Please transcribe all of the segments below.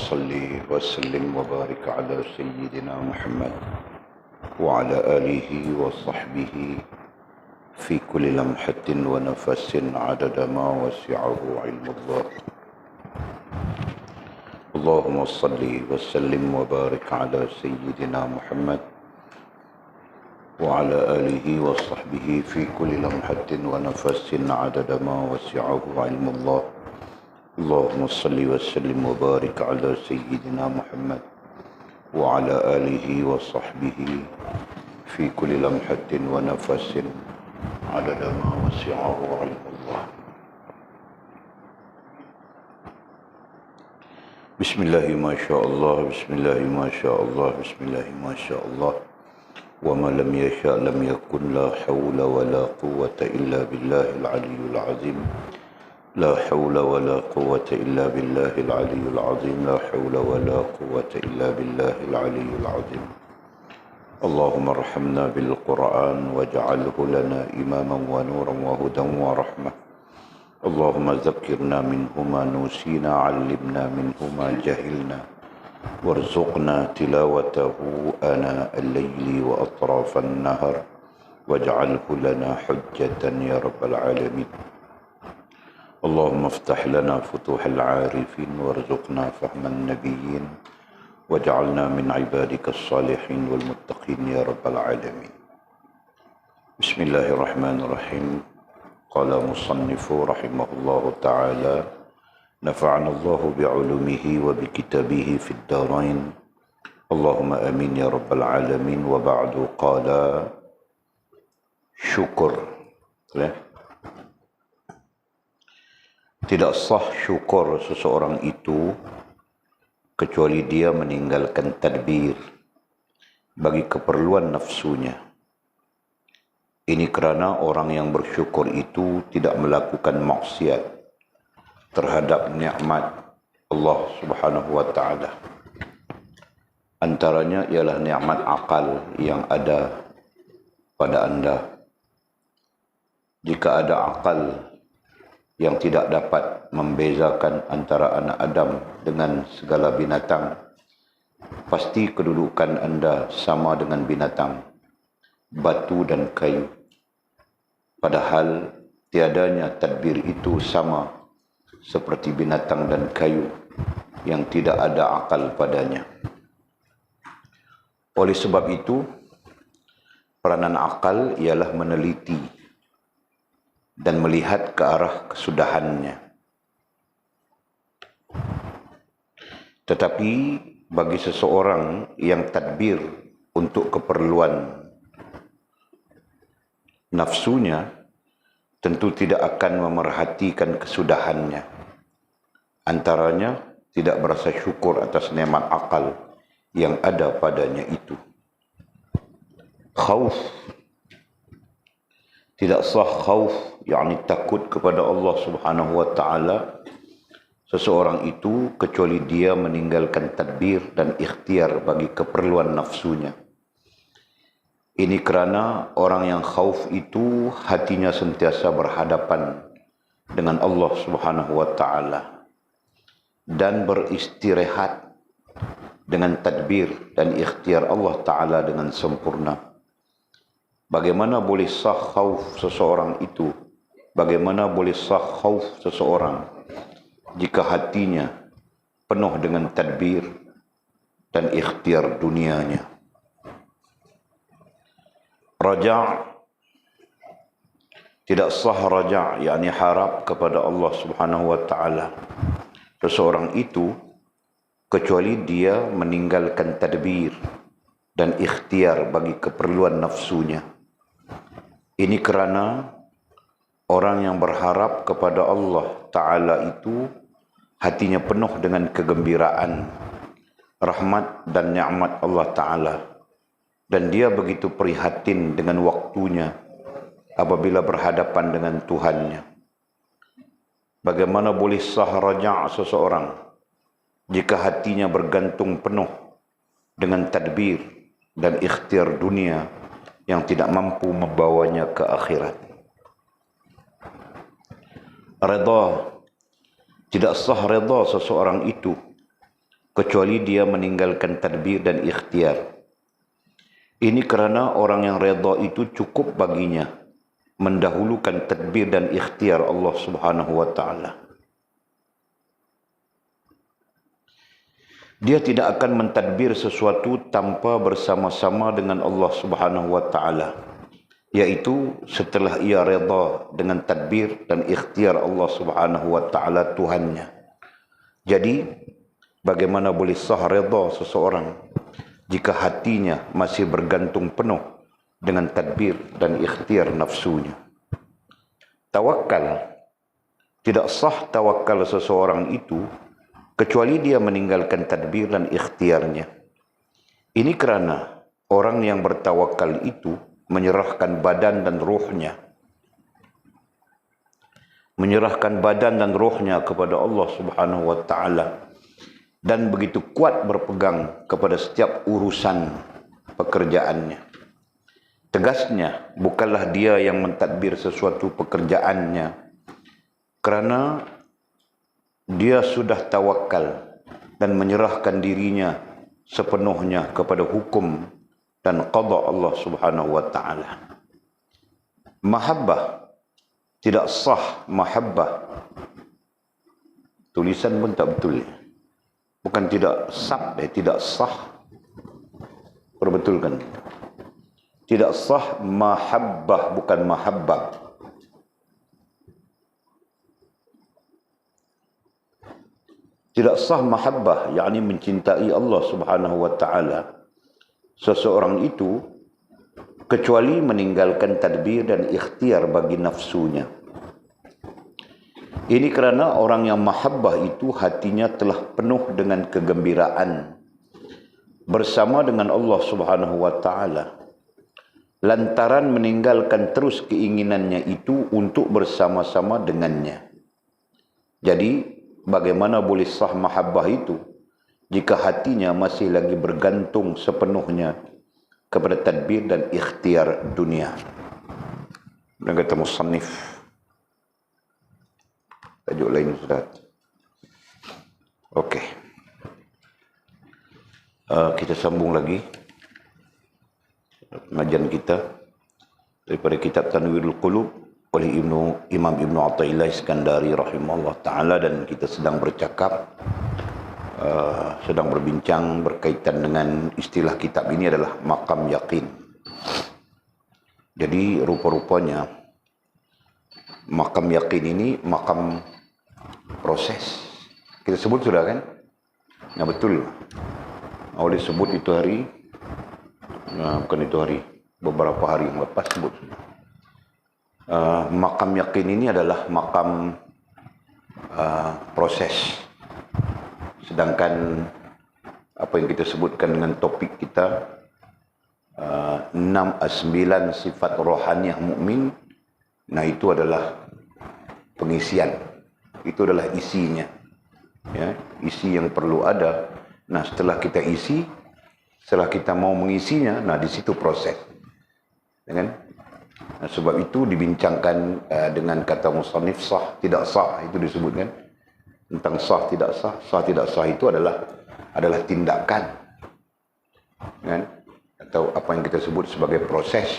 صل وسلم وبارك على سيدنا محمد وعلى آله وصحبه في كل لمحة ونفس عدد ما وسعه علم الله. اللهم صل وسلم وبارك على سيدنا محمد وعلى آله وصحبه في كل لمحة ونفس عدد ما وسعه علم الله. اللهم صل وسلم وبارك على سيدنا محمد وعلى آله وصحبه في كل لمحة ونفس عدد ما وسعه علم الله. بسم الله ما شاء الله، بسم الله ما شاء الله، بسم الله ما شاء الله، وما لم يشاء لم يكن، لا حول ولا قوة إلا بالله العلي العظيم، لا حول ولا قوة إلا بالله العلي العظيم، لا حول ولا قوة إلا بالله العلي العظيم. اللهم ارحمنا بالقرآن واجعله لنا إماما ونورا وهدى ورحمة. اللهم ذكرنا منه ما نسينا، علمنا منه ما جهلنا، وارزقنا تلاوته آناء الليل وأطراف النهر، واجعله لنا حجة يا رب العالمين. اللهم افتح لنا فتوح العارفين وارزقنا فهم النبيين، واجعلنا من عبادك الصالحين والمتقين يا رب العالمين. بسم الله الرحمن الرحيم. قال مصنف رحمه الله تعالى: نفعنا الله بعلومه وبكتابه في الدارين، اللهم آمين يا رب العالمين. وبعد، قال syukur. Tidak sah syukur seseorang itu kecuali dia meninggalkan tadbir bagi keperluan nafsunya. Ini kerana orang yang bersyukur itu tidak melakukan maksiat terhadap nikmat Allah Subhanahu wa taala. Antaranya ialah nikmat akal yang ada pada anda. Jika ada akal yang tidak dapat membezakan antara anak Adam dengan segala binatang, pasti kedudukan anda sama dengan binatang, batu dan kayu. Padahal tiadanya tadbir itu sama seperti binatang dan kayu yang tidak ada akal padanya. Oleh sebab itu, peranan akal ialah meneliti dan melihat ke arah kesudahannya. Tetapi bagi seseorang yang tadbir untuk keperluan nafsunya, tentu tidak akan memerhatikan kesudahannya. Antaranya tidak berasa syukur atas nikmat akal yang ada padanya itu. Khauf. Tidak sah khauf, yakni takut kepada Allah Subhanahu wa taala seseorang itu kecuali dia meninggalkan tadbir dan ikhtiar bagi keperluan nafsunya. Ini kerana orang yang khauf itu hatinya sentiasa berhadapan dengan Allah Subhanahu wa taala dan beristirahat dengan tadbir dan ikhtiar Allah taala dengan sempurna. Bagaimana boleh sah khauf seseorang itu? Bagaimana boleh sah khauf seseorang jika hatinya penuh dengan tadbir dan ikhtiar dunianya? Raja', tidak sah raja', yakni harap kepada Allah Subhanahu wa taala seseorang itu kecuali dia meninggalkan tadbir dan ikhtiar bagi keperluan nafsunya. Ini kerana orang yang berharap kepada Allah Ta'ala itu hatinya penuh dengan kegembiraan, rahmat dan nikmat Allah Ta'ala. Dan dia begitu prihatin dengan waktunya apabila berhadapan dengan Tuhannya. Bagaimana boleh sah raja' seseorang jika hatinya bergantung penuh dengan tadbir dan ikhtiar dunia yang tidak mampu membawanya ke akhirat. Redha, tidak sah redha seseorang itu kecuali dia meninggalkan tadbir dan ikhtiar. Ini kerana orang yang redha itu cukup baginya mendahulukan tadbir dan ikhtiar Allah Subhanahu wa taala. Dia tidak akan mentadbir sesuatu tanpa bersama-sama dengan Allah Subhanahu wa taala, yaitu setelah ia redha dengan tadbir dan ikhtiar Allah Subhanahu wa taala Tuhannya. Jadi bagaimana boleh sah redha seseorang jika hatinya masih bergantung penuh dengan tadbir dan ikhtiar nafsunya? Tawakal, tidak sah tawakal seseorang itu kecuali dia meninggalkan tadbir dan ikhtiarnya. Ini kerana orang yang bertawakal itu menyerahkan badan dan rohnya. Menyerahkan badan dan rohnya kepada Allah Subhanahu wa taala dan begitu kuat berpegang kepada setiap urusan pekerjaannya. Tegasnya, bukanlah dia yang mentadbir sesuatu pekerjaannya kerana dia sudah tawakal dan menyerahkan dirinya sepenuhnya kepada hukum dan qada Allah Subhanahu wa taala. Mahabbah, tidak sah mahabbah. Tulisan pun tak betul. Bukan tidak sah, tidak sah. Perbetulkan. Tidak sah mahabbah, bukan mahabbah. Tidak sah mahabbah, yakni mencintai Allah Subhanahu wa taala seseorang itu kecuali meninggalkan tadbir dan ikhtiar bagi nafsunya. Ini kerana orang yang mahabbah itu hatinya telah penuh dengan kegembiraan bersama dengan Allah Subhanahu wa taala, lantaran meninggalkan terus keinginannya itu untuk bersama-sama dengannya. Jadi bagaimana boleh sah mahabbah itu jika hatinya masih lagi bergantung sepenuhnya kepada tadbir dan ikhtiar dunia? Dan kata musannif, tajuk lain sudah. Okey. Kita sambung lagi pengajian kita daripada kitab Tanwirul Qulub oleh Imam Ibn Athaillah Iskandari rahimahullah ta'ala, dan kita sedang bercakap, sedang berbincang berkaitan dengan istilah kitab ini adalah maqam yaqin. Jadi rupa-rupanya maqam yaqin ini maqam proses. Kita sebut sudah kan? Ya betul. Oleh sebut itu hari, bukan itu hari, beberapa hari yang lepas sebut. Maqam yakin ini adalah maqam proses. Sedangkan apa yang kita sebutkan dengan topik kita 9 sifat rohaniah mukmin, nah itu adalah pengisian. Itu adalah isinya. Ya, isi yang perlu ada. Nah, setelah kita isi, setelah kita mau mengisinya, nah di situ proses. Ya kan? Nah, sebab itu dibincangkan dengan kata musannif sah tidak sah, itu disebutkan tentang sah tidak sah itu adalah tindakan, kan? Atau apa yang kita sebut sebagai proses.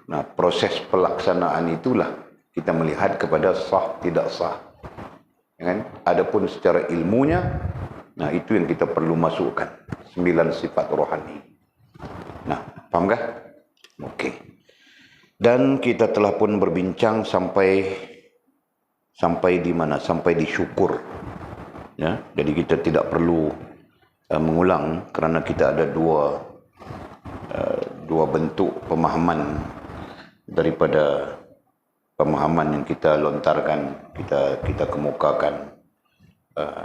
Nah, proses pelaksanaan itulah kita melihat kepada sah tidak sah, kan? Adapun secara ilmunya, nah itu yang kita perlu masukkan 9 sifat rohani. Nah, paham kah? Okey. Dan kita telah pun berbincang sampai di mana? Sampai di syukur. Ya, jadi kita tidak perlu mengulang kerana kita ada dua bentuk pemahaman daripada pemahaman yang kita lontarkan, kita kemukakan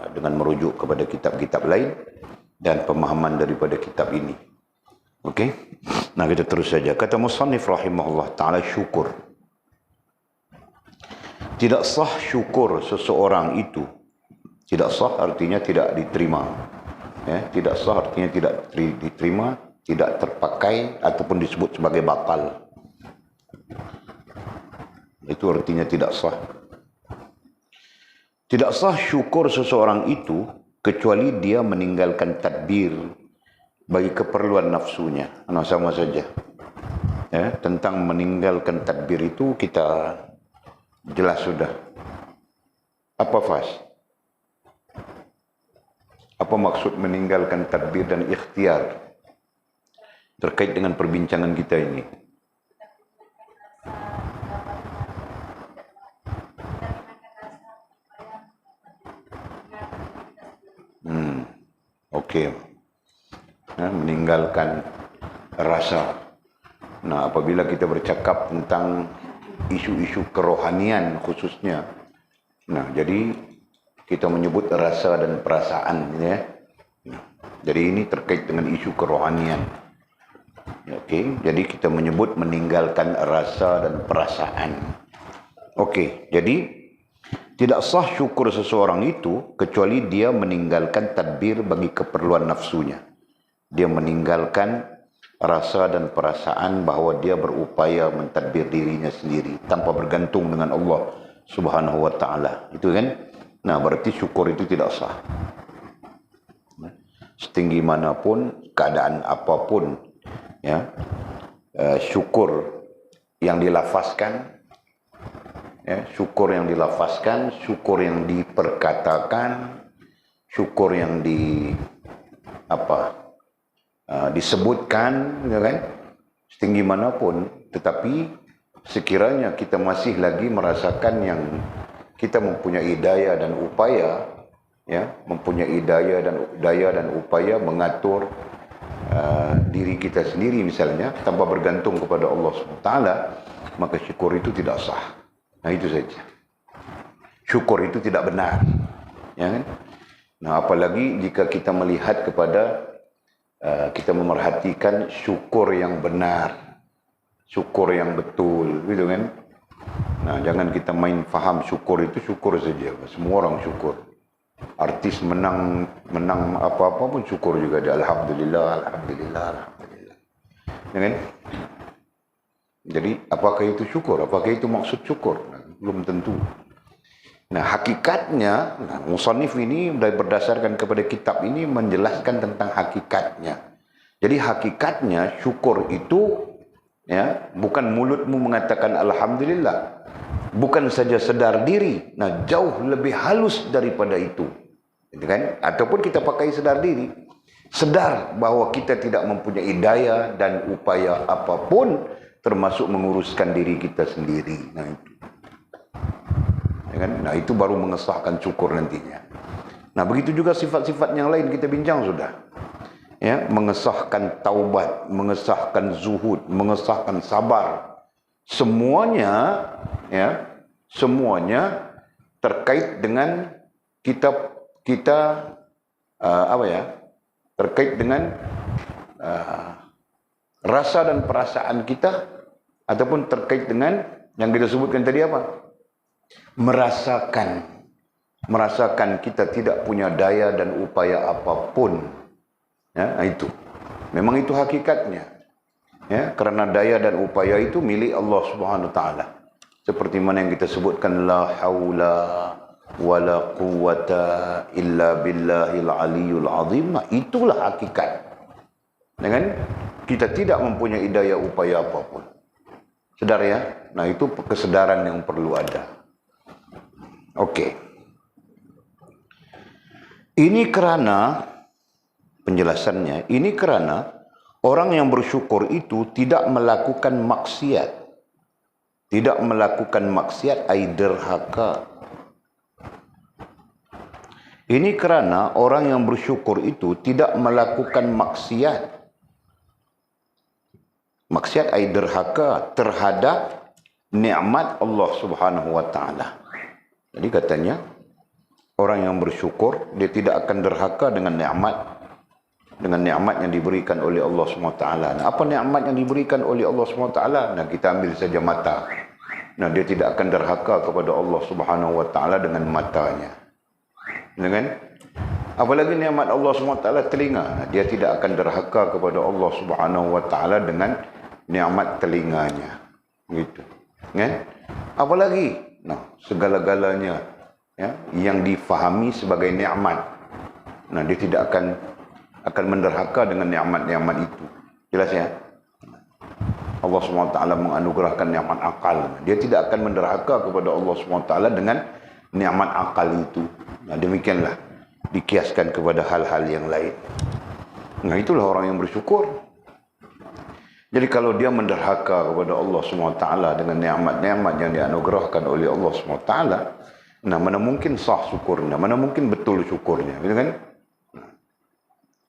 dengan merujuk kepada kitab-kitab lain dan pemahaman daripada kitab ini. Okey. Nah, kita terus saja. Kata musannif rahimahullah ta'ala, syukur. Tidak sah syukur seseorang itu. Tidak sah artinya tidak diterima. Ya, tidak sah artinya tidak diterima, tidak terpakai ataupun disebut sebagai batal. Itu artinya tidak sah. Tidak sah syukur seseorang itu kecuali dia meninggalkan tadbir bagi keperluan nafsunya. Nah, sama saja. Ya, tentang meninggalkan tadbir itu kita jelas sudah. Apa Fas? Apa maksud meninggalkan tadbir dan ikhtiar terkait dengan perbincangan kita ini? Okey. Meninggalkan rasa. Nah, apabila kita bercakap tentang isu-isu kerohanian khususnya, nah, jadi kita menyebut rasa dan perasaan, ya. Nah, jadi ini terkait dengan isu kerohanian. Okey, jadi kita menyebut meninggalkan rasa dan perasaan. Okey, jadi tidak sah syukur seseorang itu kecuali dia meninggalkan tadbir bagi keperluan nafsunya. Dia meninggalkan rasa dan perasaan bahawa dia berupaya mentadbir dirinya sendiri tanpa bergantung dengan Allah Subhanahu wa taala. Itu kan? Nah, berarti syukur itu tidak sah. Setinggi manapun, keadaan apapun, ya, syukur yang dilafazkan, ya, syukur yang dilafazkan, syukur yang diperkatakan, syukur yang disebutkan, ya kan, setinggi manapun, tetapi sekiranya kita masih lagi merasakan yang kita mempunyai daya dan upaya, ya, mempunyai daya dan upaya mengatur diri kita sendiri misalnya tanpa bergantung kepada Allah SWT, maka syukur itu tidak sah. Nah, itu saja. Syukur itu tidak benar, ya kan? Nah, apalagi jika kita melihat kepada kita memerhatikan syukur yang benar, syukur yang betul, gitu kan? Nah, jangan kita main faham syukur itu syukur saja. Semua orang syukur. Artis menang apa-apa pun syukur juga dia. Alhamdulillah, alhamdulillah, alhamdulillah. Ya kan? Jadi, apakah itu syukur? Apakah itu maksud syukur? Nah, belum tentu. Nah, hakikatnya, musannif ini berdasarkan kepada kitab ini menjelaskan tentang hakikatnya. Jadi hakikatnya syukur itu, ya, bukan mulutmu mengatakan alhamdulillah, bukan saja sedar diri. Nah, jauh lebih halus daripada itu, gitu kan? Ataupun kita pakai sedar diri, sedar bahwa kita tidak mempunyai daya dan upaya apapun, termasuk menguruskan diri kita sendiri. Nah, itu. Nah, itu baru mengesahkan syukur nantinya. Nah, begitu juga sifat-sifat yang lain kita bincang sudah. Ya, mengesahkan taubat, mengesahkan zuhud, mengesahkan sabar. Semuanya, ya, semuanya terkait dengan terkait dengan rasa dan perasaan kita, ataupun terkait dengan yang kita sebutkan tadi apa? Merasakan kita tidak punya daya dan upaya apapun, ya, itu memang itu hakikatnya, ya, karena daya dan upaya itu milik Allah Subhanahu wa taala, seperti mana yang kita sebutkan, la haula wala quwwata illa billahil aliyul azim. Nah, itulah hakikat, dengan kita tidak mempunyai daya upaya apapun. Sedar, ya? Nah, itu kesedaran yang perlu ada. Okey. Ini karena penjelasannya, ini karena orang yang bersyukur itu tidak melakukan maksiat. Tidak melakukan maksiat ai derhaka. Ini karena orang yang bersyukur itu tidak melakukan maksiat. Maksiat ai derhaka terhadap nikmat Allah Subhanahu wa taala. Jadi katanya, orang yang bersyukur, dia tidak akan derhaka dengan nikmat yang diberikan oleh Allah SWT. Nah, apa nikmat yang diberikan oleh Allah SWT? Nah, kita ambil saja mata. Nah, dia tidak akan derhaka kepada Allah Subhanahu wa taala dengan matanya. Dengan apalagi nikmat Allah SWT telinga. Nah, dia tidak akan derhaka kepada Allah Subhanahu wa taala dengan nikmat telinganya. Gitu. Kan? Apalagi, nah, segala-galanya, ya, yang difahami sebagai nikmat. Nah, dia tidak akan menderhaka dengan nikmat-nikmat itu. Jelas ya? Allah SWT menganugerahkan nikmat akal. Dia tidak akan menderhaka kepada Allah SWT dengan nikmat akal itu. Nah, demikianlah dikiaskan kepada hal-hal yang lain. Nah, itulah orang yang bersyukur. Jadi kalau dia menderhaka kepada Allah SWT dengan nikmat-nikmat yang dianugerahkan oleh Allah SWT, nah mana mungkin sah syukurnya, mana mungkin betul syukurnya, gitu kan?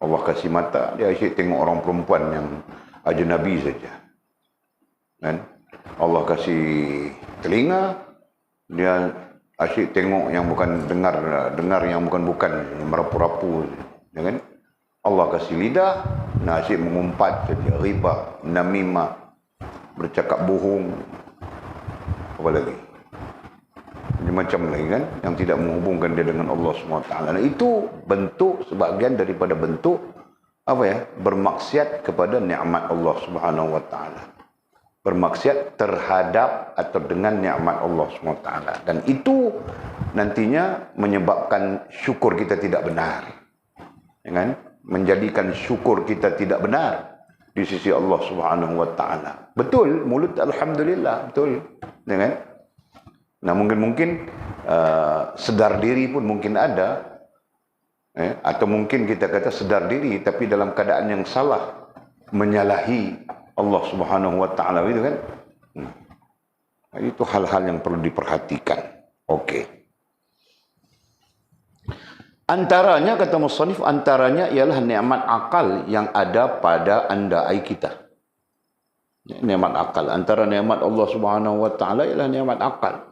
Allah kasih mata, dia asyik tengok orang perempuan yang ajnabi saja. Kan? Allah kasih telinga, dia asyik tengok yang bukan dengar yang bukan merapu-rapu, ya kan? Allah kasih lidah, nah asyik mengumpat saja, riba, namimah, bercakap bohong, apa lagi? Macam lagi kan, yang tidak menghubungkan dia dengan Allah SWT. Nah, itu bentuk, sebahagian daripada bentuk apa ya, bermaksiat kepada nikmat Allah Subhanahu Wa Taala, bermaksiat terhadap atau dengan nikmat Allah SWT, dan itu nantinya menyebabkan syukur kita tidak benar, ya kan? Menjadikan syukur kita tidak benar di sisi Allah Subhanahu Wa Taala. Betul, mulut alhamdulillah, betul, ya kan? Nah, mungkin sedar diri pun mungkin ada, atau mungkin kita kata sedar diri tapi dalam keadaan yang salah, menyalahi Allah Subhanahu Wa Taala, itu kan? Itu hal-hal yang perlu diperhatikan. Okey. Antaranya, kata musannif, antaranya ialah nikmat akal yang ada pada andai kita. Nikmat akal, antara nikmat Allah Subhanahu Wa Taala ialah nikmat akal.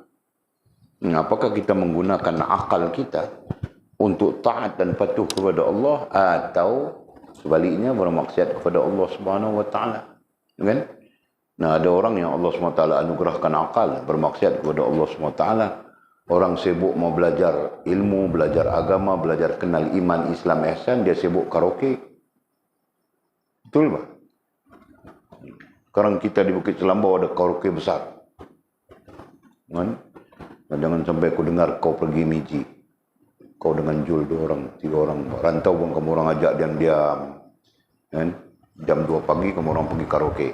Apakah kita menggunakan akal kita untuk taat dan patuh kepada Allah, atau sebaliknya bermaksiat kepada Allah Subhanahu Wa Taala, kan? Nah, ada orang yang Allah SWT anugerahkan akal, bermaksiat kepada Allah SWT. Orang sibuk mau belajar ilmu, belajar agama, belajar kenal iman, Islam, ihsan, dia sibuk karaoke. Betul tak? Sekarang kita di Bukit Selambau ada karaoke besar, kan? Jangan sampai aku dengar kau pergi miji, kau dengan Jul 2 orang, 3 orang rantau pun kamu orang ajak diam-diam, kan? Jam 2 pagi kamu orang pergi karaoke.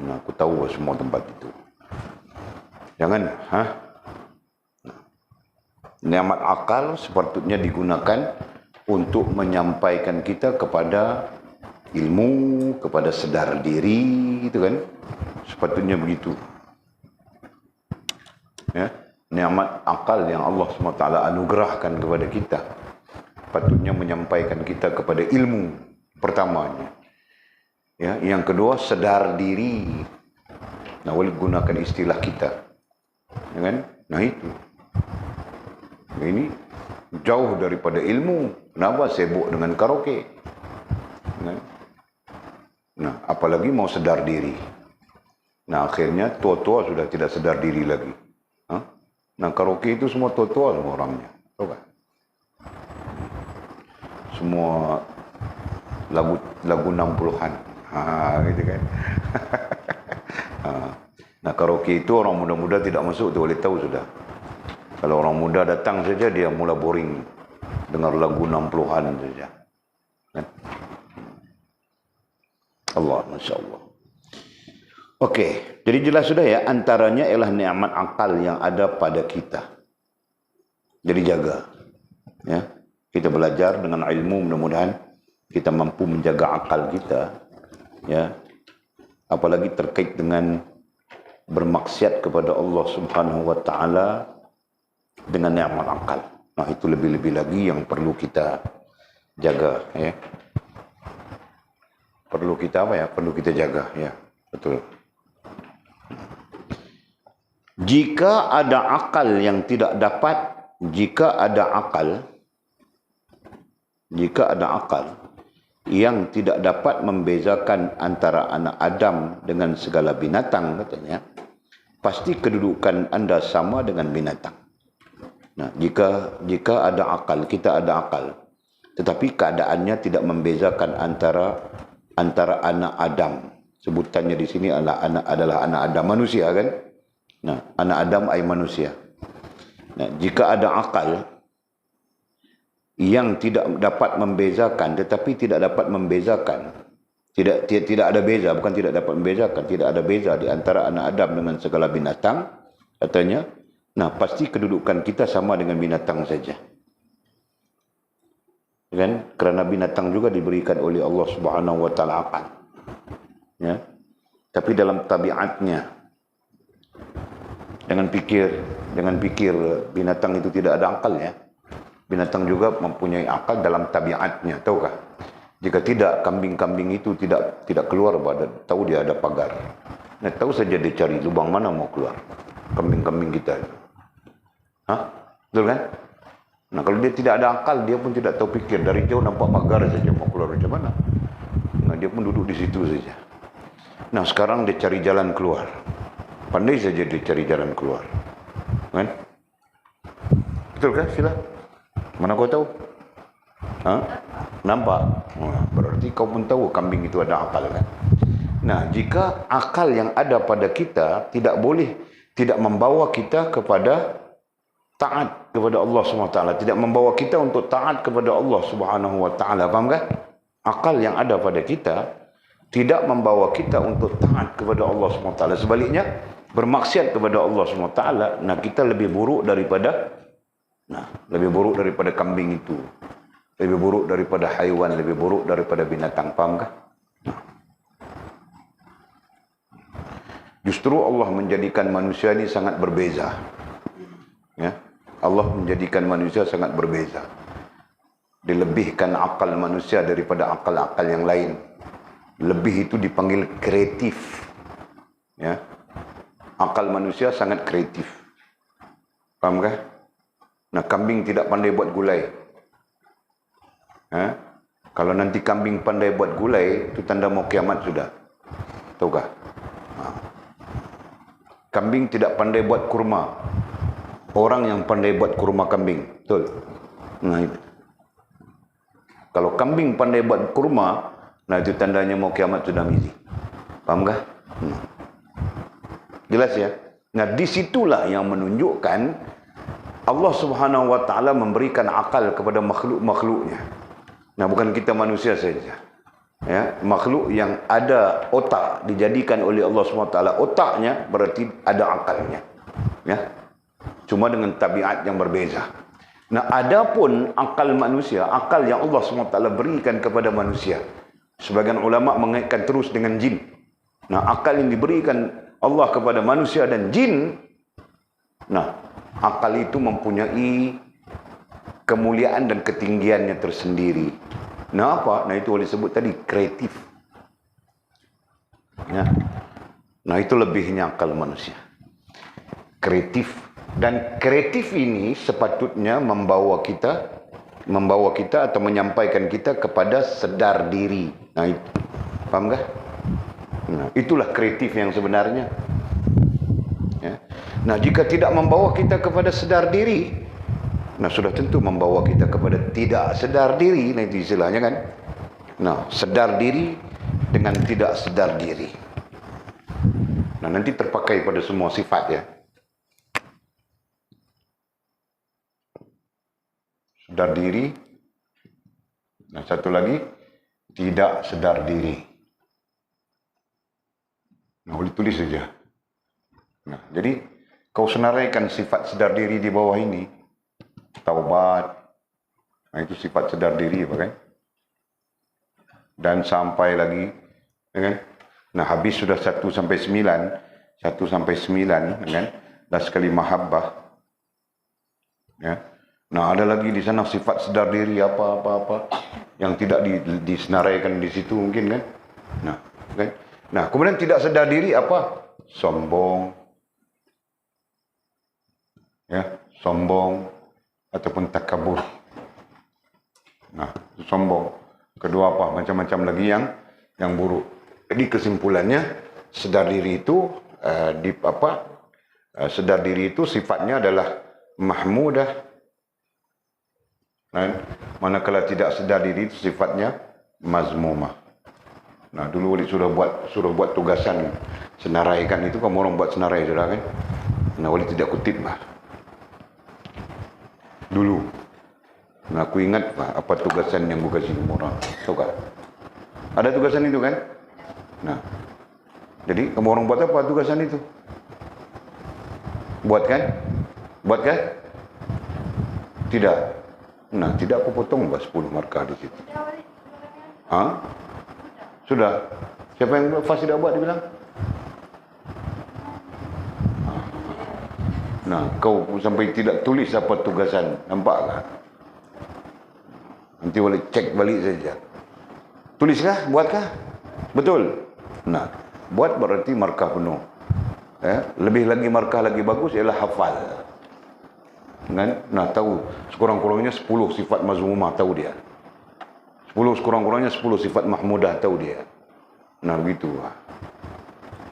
Nah, aku tahu semua tempat itu. Jangan, nikmat akal sepatutnya digunakan untuk menyampaikan kita kepada ilmu, kepada sedar diri, itu kan? Sepatutnya begitu. Ya, nikmat akal yang Allah SWT anugerahkan kepada kita patutnya menyampaikan kita kepada ilmu pertamanya. Ya, yang kedua sedar diri. Nah, boleh gunakan istilah kita, ya kan? Nah, itu. Ini jauh daripada ilmu. Kenapa sibuk dengan karaoke? Ya. Nah, apalagi mau sedar diri. Nah, akhirnya tua-tua sudah tidak sedar diri lagi. Nah, karaoke itu semua tua-tua semua orangnya, tahu kan? Semua lagu 60-an, gitu kan? Nah, karaoke itu orang muda-muda tidak masuk, tu boleh tahu sudah. Kalau orang muda datang saja dia mula boring dengar lagu 60-an saja, kan? Allah, Masya Allah. Okey, jadi jelas sudah ya, antaranya ialah nikmat akal yang ada pada kita. Jadi jaga, ya. Kita belajar dengan ilmu, mudah-mudahan kita mampu menjaga akal kita, ya. Apalagi terkait dengan bermaksiat kepada Allah Subhanahu Wa Taala dengan nikmat akal. Nah, itu lebih-lebih lagi yang perlu kita jaga, ya. Perlu kita apa ya? Perlu kita jaga, ya. Betul. Jika ada akal yang tidak dapat, jika ada akal yang tidak dapat membezakan antara anak Adam dengan segala binatang, katanya, pasti kedudukan anda sama dengan binatang. Nah, jika ada akal, kita ada akal, tetapi keadaannya tidak membezakan antara anak Adam. Sebutannya di sini adalah anak Adam, manusia, kan? Nah, anak Adam ai manusia. Nah, jika ada akal, yang tidak dapat membezakan, tetapi tidak dapat membezakan. Tidak ada beza, bukan tidak dapat membezakan, tidak ada beza di antara anak Adam dengan segala binatang, katanya. Nah, pasti kedudukan kita sama dengan binatang saja. Kan? Kerana binatang juga diberikan oleh Allah Subhanahu wa taala akal. Ya. Tapi dalam tabiatnya, dengan pikir binatang itu tidak ada akalnya. Binatang juga mempunyai akal dalam tabiatnya, tahukah? Jika tidak, kambing-kambing itu tidak keluar, tahu dia ada pagar. Nah, tahu saja dia cari lubang mana mau keluar. Kambing-kambing kita itu. Hah? Betul kan? Nah, kalau dia tidak ada akal, dia pun tidak tahu pikir. Dari jauh nampak pagar saja, mau keluar macam mana. Nah, dia pun duduk di situ saja. Nah, sekarang dia cari jalan keluar. Pandai saja dia cari jalan keluar. Kan? Betul kan? Sila. Mana kau tahu? Ha? Nampak? Berarti kau pun tahu kambing itu ada akal kan? Nah, jika akal yang ada pada kita tidak membawa kita kepada taat kepada Allah SWT, tidak membawa kita untuk taat kepada Allah Subhanahu wa taala, faham kan? Akal yang ada pada kita tidak membawa kita untuk taat kepada Allah SWT. Sebaliknya, bermaksiat kepada Allah SWT. Nah, kita lebih buruk daripada kambing itu. Lebih buruk daripada haiwan, lebih buruk daripada binatang, faham kan? Justru Allah menjadikan manusia ini sangat berbeza. Ya. Allah menjadikan manusia sangat berbeza. Dilebihkan akal manusia daripada akal-akal yang lain. Lebih itu dipanggil kreatif. Ya. Akal manusia sangat kreatif. Faham kan? Nah, kambing tidak pandai buat gulai. Kalau nanti kambing pandai buat gulai, itu tanda mau kiamat sudah. Tahukah? Kambing tidak pandai buat kurma. Orang yang pandai buat kurma kambing. Betul? Nah, itu. Kalau kambing pandai buat kurma, nah itu tandanya mau kiamat sudah misi. Faham kah? Jelas ya? Nah, disitulah yang menunjukkan Allah Subhanahu wa taala memberikan akal kepada makhluk-makhluknya. Nah, bukan kita manusia saja. Ya, makhluk yang ada otak dijadikan oleh Allah Subhanahu wa taala, otaknya berarti ada akalnya. Ya. Cuma dengan tabiat yang berbeza. Nah, adapun akal manusia, akal yang Allah Subhanahu wa taala berikan kepada manusia. Sebagian ulama mengaitkan terus dengan jin. Nah, akal yang diberikan Allah kepada manusia dan jin, nah, akal itu mempunyai kemuliaan dan ketinggiannya tersendiri. Nah, apa? Nah, itu boleh sebut tadi kreatif. Ya. Nah, itu lebihnya akal manusia. Kreatif. Dan kreatif ini sepatutnya membawa kita atau menyampaikan kita kepada sedar diri. Nah, itu. Faham kah? Nah, itulah kreatif yang sebenarnya. Ya. Nah, jika tidak membawa kita kepada sedar diri, nah sudah tentu membawa kita kepada tidak sedar diri. Nah, itu istilahnya kan. Nah, sedar diri dengan tidak sedar diri. Nah, nanti terpakai pada semua sifat ya. Sedar diri. Nah, satu lagi, tidak sedar diri. Nah, boleh tulis saja. Nah, jadi kau senaraikan sifat sedar diri di bawah ini. Taubat. Nah, itu sifat sedar diri, kan? Dan sampai lagi, kan? Nah, habis sudah 1 sampai 9. 1 sampai 9, kan? Dan sekali mahabbah. Ya. Nah, ada lagi di sana sifat sedar diri apa yang tidak disenaraikan di situ mungkin, kan? Nah, kan? Nah, kemudian tidak sedar diri apa? Sombong. Ya, sombong ataupun takabur. Nah, sombong. Kedua apa? Macam-macam lagi yang buruk. Jadi kesimpulannya sedar diri itu sedar diri itu sifatnya adalah mahmudah. Nah, manakala tidak sedar diri itu sifatnya mazmumah. Nah, dulu Walid suruh buat tugasan senaraikan itu, kamu orang buat senarai sudah kan? Nah, Walid tidak kutip lah. Dulu. Nah, aku ingat apa tugasan yang aku kasih kamu orang. Tahu tak? Ada tugasan itu kan? Nah, jadi kamu orang buat apa tugasan itu? Buat kan? Buat kan? Tidak. Nah, tidak aku potong 10 markah di situ. Hah? Sudah. Siapa yang Fas tidak buat, dia bilang? Nah, kau sampai tidak tulis apa tugasan. Nampak tak? Nanti boleh cek balik saja. Tuliskah? Buatkah? Betul? Nah, buat berarti markah penuh. Lebih lagi markah lagi bagus ialah hafal. Kan? Nah, tahu sekurang-kurangnya 10 sifat mazmumah, tahu dia. 10 sekurang-kurangnya 10 sifat mahmudah, tahu dia. Nah, begitu.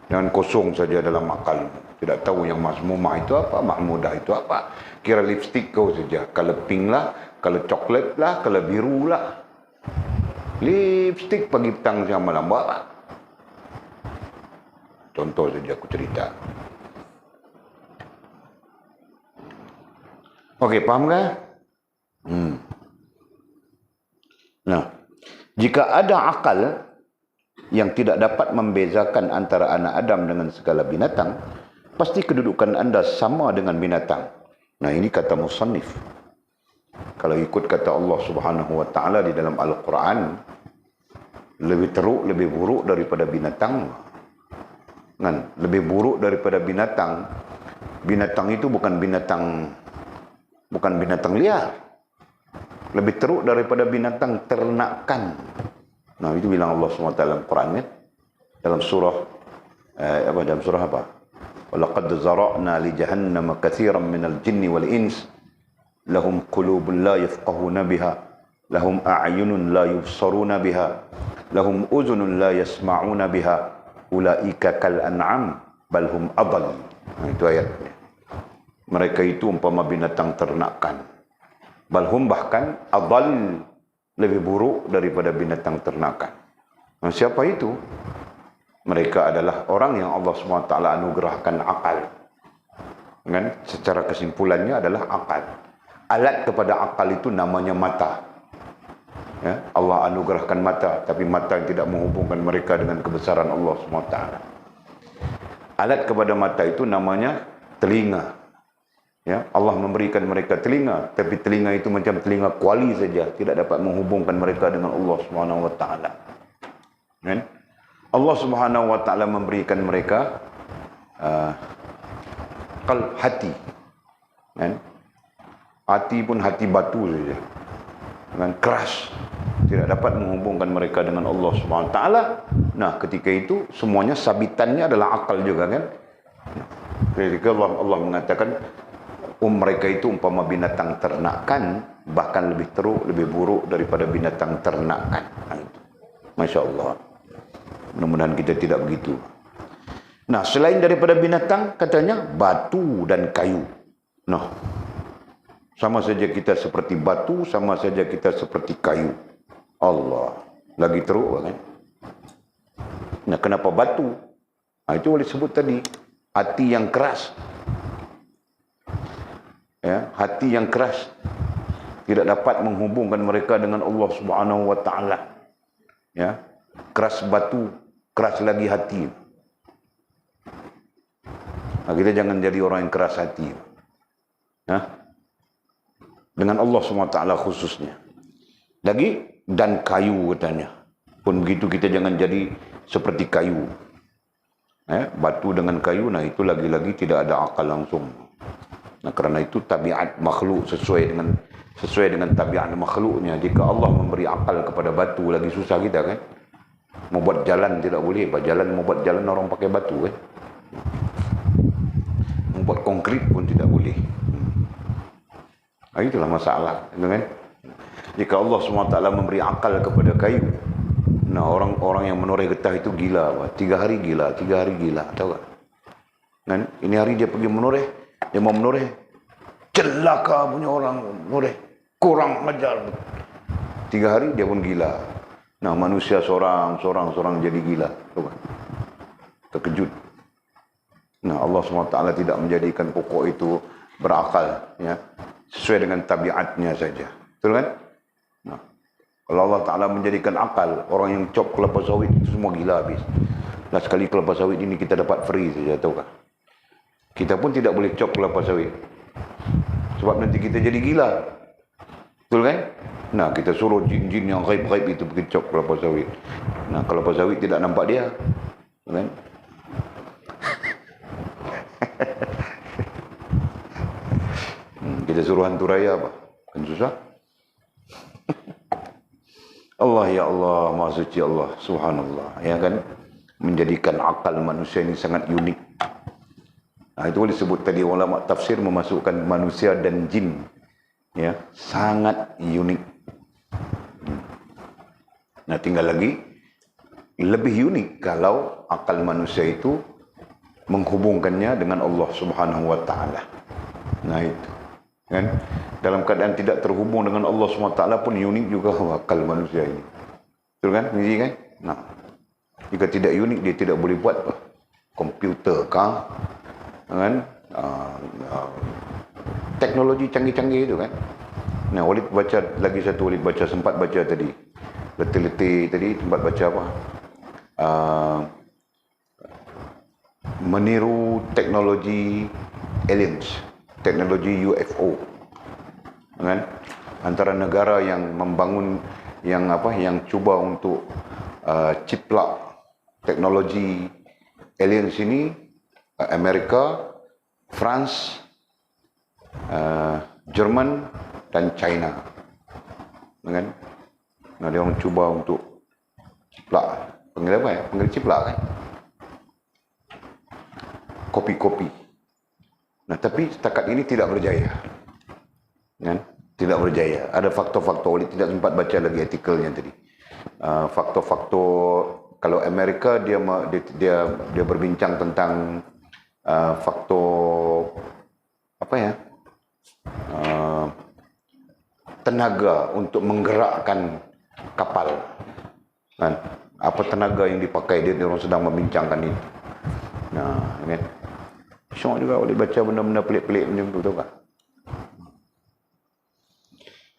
Jangan kosong saja dalam akalmu. Tidak tahu yang mazmumah itu apa, mahmudah itu apa. Kira lipstick kau saja. Kalau pink lah, kalau coklat lah, kalau biru lah. Lipstick pagi petang siang malam, buat apa? Contoh saja aku cerita. Okey, faham kan? Nah, jika ada akal yang tidak dapat membezakan antara anak Adam dengan segala binatang, pasti kedudukan anda sama dengan binatang. Nah, ini kata musannif. Kalau ikut kata Allah Subhanahu wa taala di dalam Al-Quran, lebih teruk, lebih buruk daripada binatang. Kan? Lebih buruk daripada binatang. Binatang itu bukan binatang liar. Lebih teruk daripada binatang ternakan. Nah, itu bilang Allah SWT dalam Quran kan? Dalam surah dalam surah apa? Walaqad zara'na li jahannama katsiran minal jinni wal ins lahum qulubun la yafqahuna biha lahum a'yunun la yubsaruna biha lahum uzunun la yasma'una biha ulaika kal an'am bal hum adall. Nah, itu ayatnya. Mereka itu umpama binatang ternakan. Balhum bahkan adall, lebih buruk daripada binatang ternakan. Nah, siapa itu? Mereka adalah orang yang Allah SWT anugerahkan akal. Kan? Secara kesimpulannya adalah akal. Alat kepada akal itu namanya mata. Ya? Allah anugerahkan mata, tapi mata yang tidak menghubungkan mereka dengan kebesaran Allah SWT. Alat kepada mata itu namanya telinga. Ya, Allah memberikan mereka telinga, tapi telinga itu macam telinga kuali saja, tidak dapat menghubungkan mereka dengan Allah Subhanahu wa taala. Kan? Allah Subhanahu wa taala memberikan mereka qalb, hati. Kan? Hati pun hati batu saja. Dengan keras, tidak dapat menghubungkan mereka dengan Allah Subhanahu wa taala. Nah, ketika itu semuanya sabitannya adalah akal juga kan? Ketika Allah mengatakan mereka itu umpama binatang ternakan, bahkan lebih teruk, lebih buruk daripada binatang ternakan. Masya Allah. Mudah-mudahan kita tidak begitu. Nah, selain daripada binatang, katanya batu dan kayu. Nah, sama saja kita seperti batu, sama saja kita seperti kayu. Allah. Lagi teruk kan? Nah, kenapa batu? Nah, itu boleh sebut tadi. Hati yang keras. Ya, hati yang keras tidak dapat menghubungkan mereka dengan Allah Subhanahu wa taala. Ya, keras batu, keras lagi hati. Nah, kita jangan jadi orang yang keras hati. Ya. Dengan Allah Subhanahu wa taala khususnya. Lagi dan kayu katanya. Pun begitu kita jangan jadi seperti kayu. Ya, batu dengan kayu, nah itu lagi-lagi tidak ada akal langsung. Nah, kerana itu tabiat makhluk sesuai dengan tabiat makhluknya. Jika Allah memberi akal kepada batu, lagi susah kita kan. Mau buat jalan tidak boleh. Mau buat jalan orang pakai batu kan. Mau buat konkrit pun tidak boleh. Nah, itulah masalah kan. Jika Allah SWT memberi akal kepada kayu, nah orang-orang yang menoreh getah itu gila. 3 hari gila, 3 hari gila. Tahu tak? Kan? Ini hari dia pergi menoreh, dia mau menoreh, celaka punya orang menoreh, kurang ajar. 3 hari dia pun gila. Nah, manusia seorang jadi gila. Terkejut. Nah, Allah SWT tidak menjadikan pokok itu berakal, ya, sesuai dengan tabiatnya saja. Betul kan? Nah, kalau Allah Ta'ala menjadikan akal, orang yang chop kelapa sawit itu semua gila habis. Nah, sekali kelapa sawit ini kita dapat free saja, tahukah? Kita pun tidak boleh chop kelapa sawit. Sebab nanti kita jadi gila. Betul kan? Nah, kita suruh jin-jin yang gaib-gaib itu pergi chop kelapa sawit. Nah, kelapa sawit tidak nampak dia. Betul kan? Kita suruh hantu raya apa? Kan susah. Allah, ya Allah, Maha Suci Allah, Subhanallah. Ya kan? Menjadikan akal manusia ini sangat unik. Nah, itu disebut tadi ulama tafsir memasukkan manusia dan jin. Ya, sangat unik. Nah, tinggal lagi lebih unik kalau akal manusia itu menghubungkannya dengan Allah Subhanahu wa taala. Nah, itu kan dalam keadaan tidak terhubung dengan Allah Subhanahu wa taala pun unik juga akal manusia ini. Betul kan? Ini kan? Nah, jika tidak unik dia tidak boleh buat apa? Komputer kah? Kan? Teknologi canggih-canggih itu kan. Nah, Walid baca lagi satu, Walid baca sempat baca tadi. Letih-letih tadi sempat baca apa? Meniru teknologi aliens, teknologi UFO. Kan? Antara negara yang membangun yang cuba untuk ciplak teknologi aliens ini, Amerika, France, Jerman dan China. Kan? Nah, dia orang cuba untuk ciplak. Panggil apa ya? Panggil ciplak kan? Kopi-kopi. Nah, tapi setakat ini tidak berjaya. Kan? Tidak berjaya. Ada faktor-faktor, Walid tidak sempat baca lagi artikelnya tadi. Faktor-faktor, kalau Amerika dia berbincang tentang faktor apa ya? Tenaga untuk menggerakkan kapal. Kan? Apa tenaga yang dipakai, dia orang sedang membincangkan itu. Nah, kan? Syok juga boleh baca benda-benda pelik-pelik macam tu, tahu tak?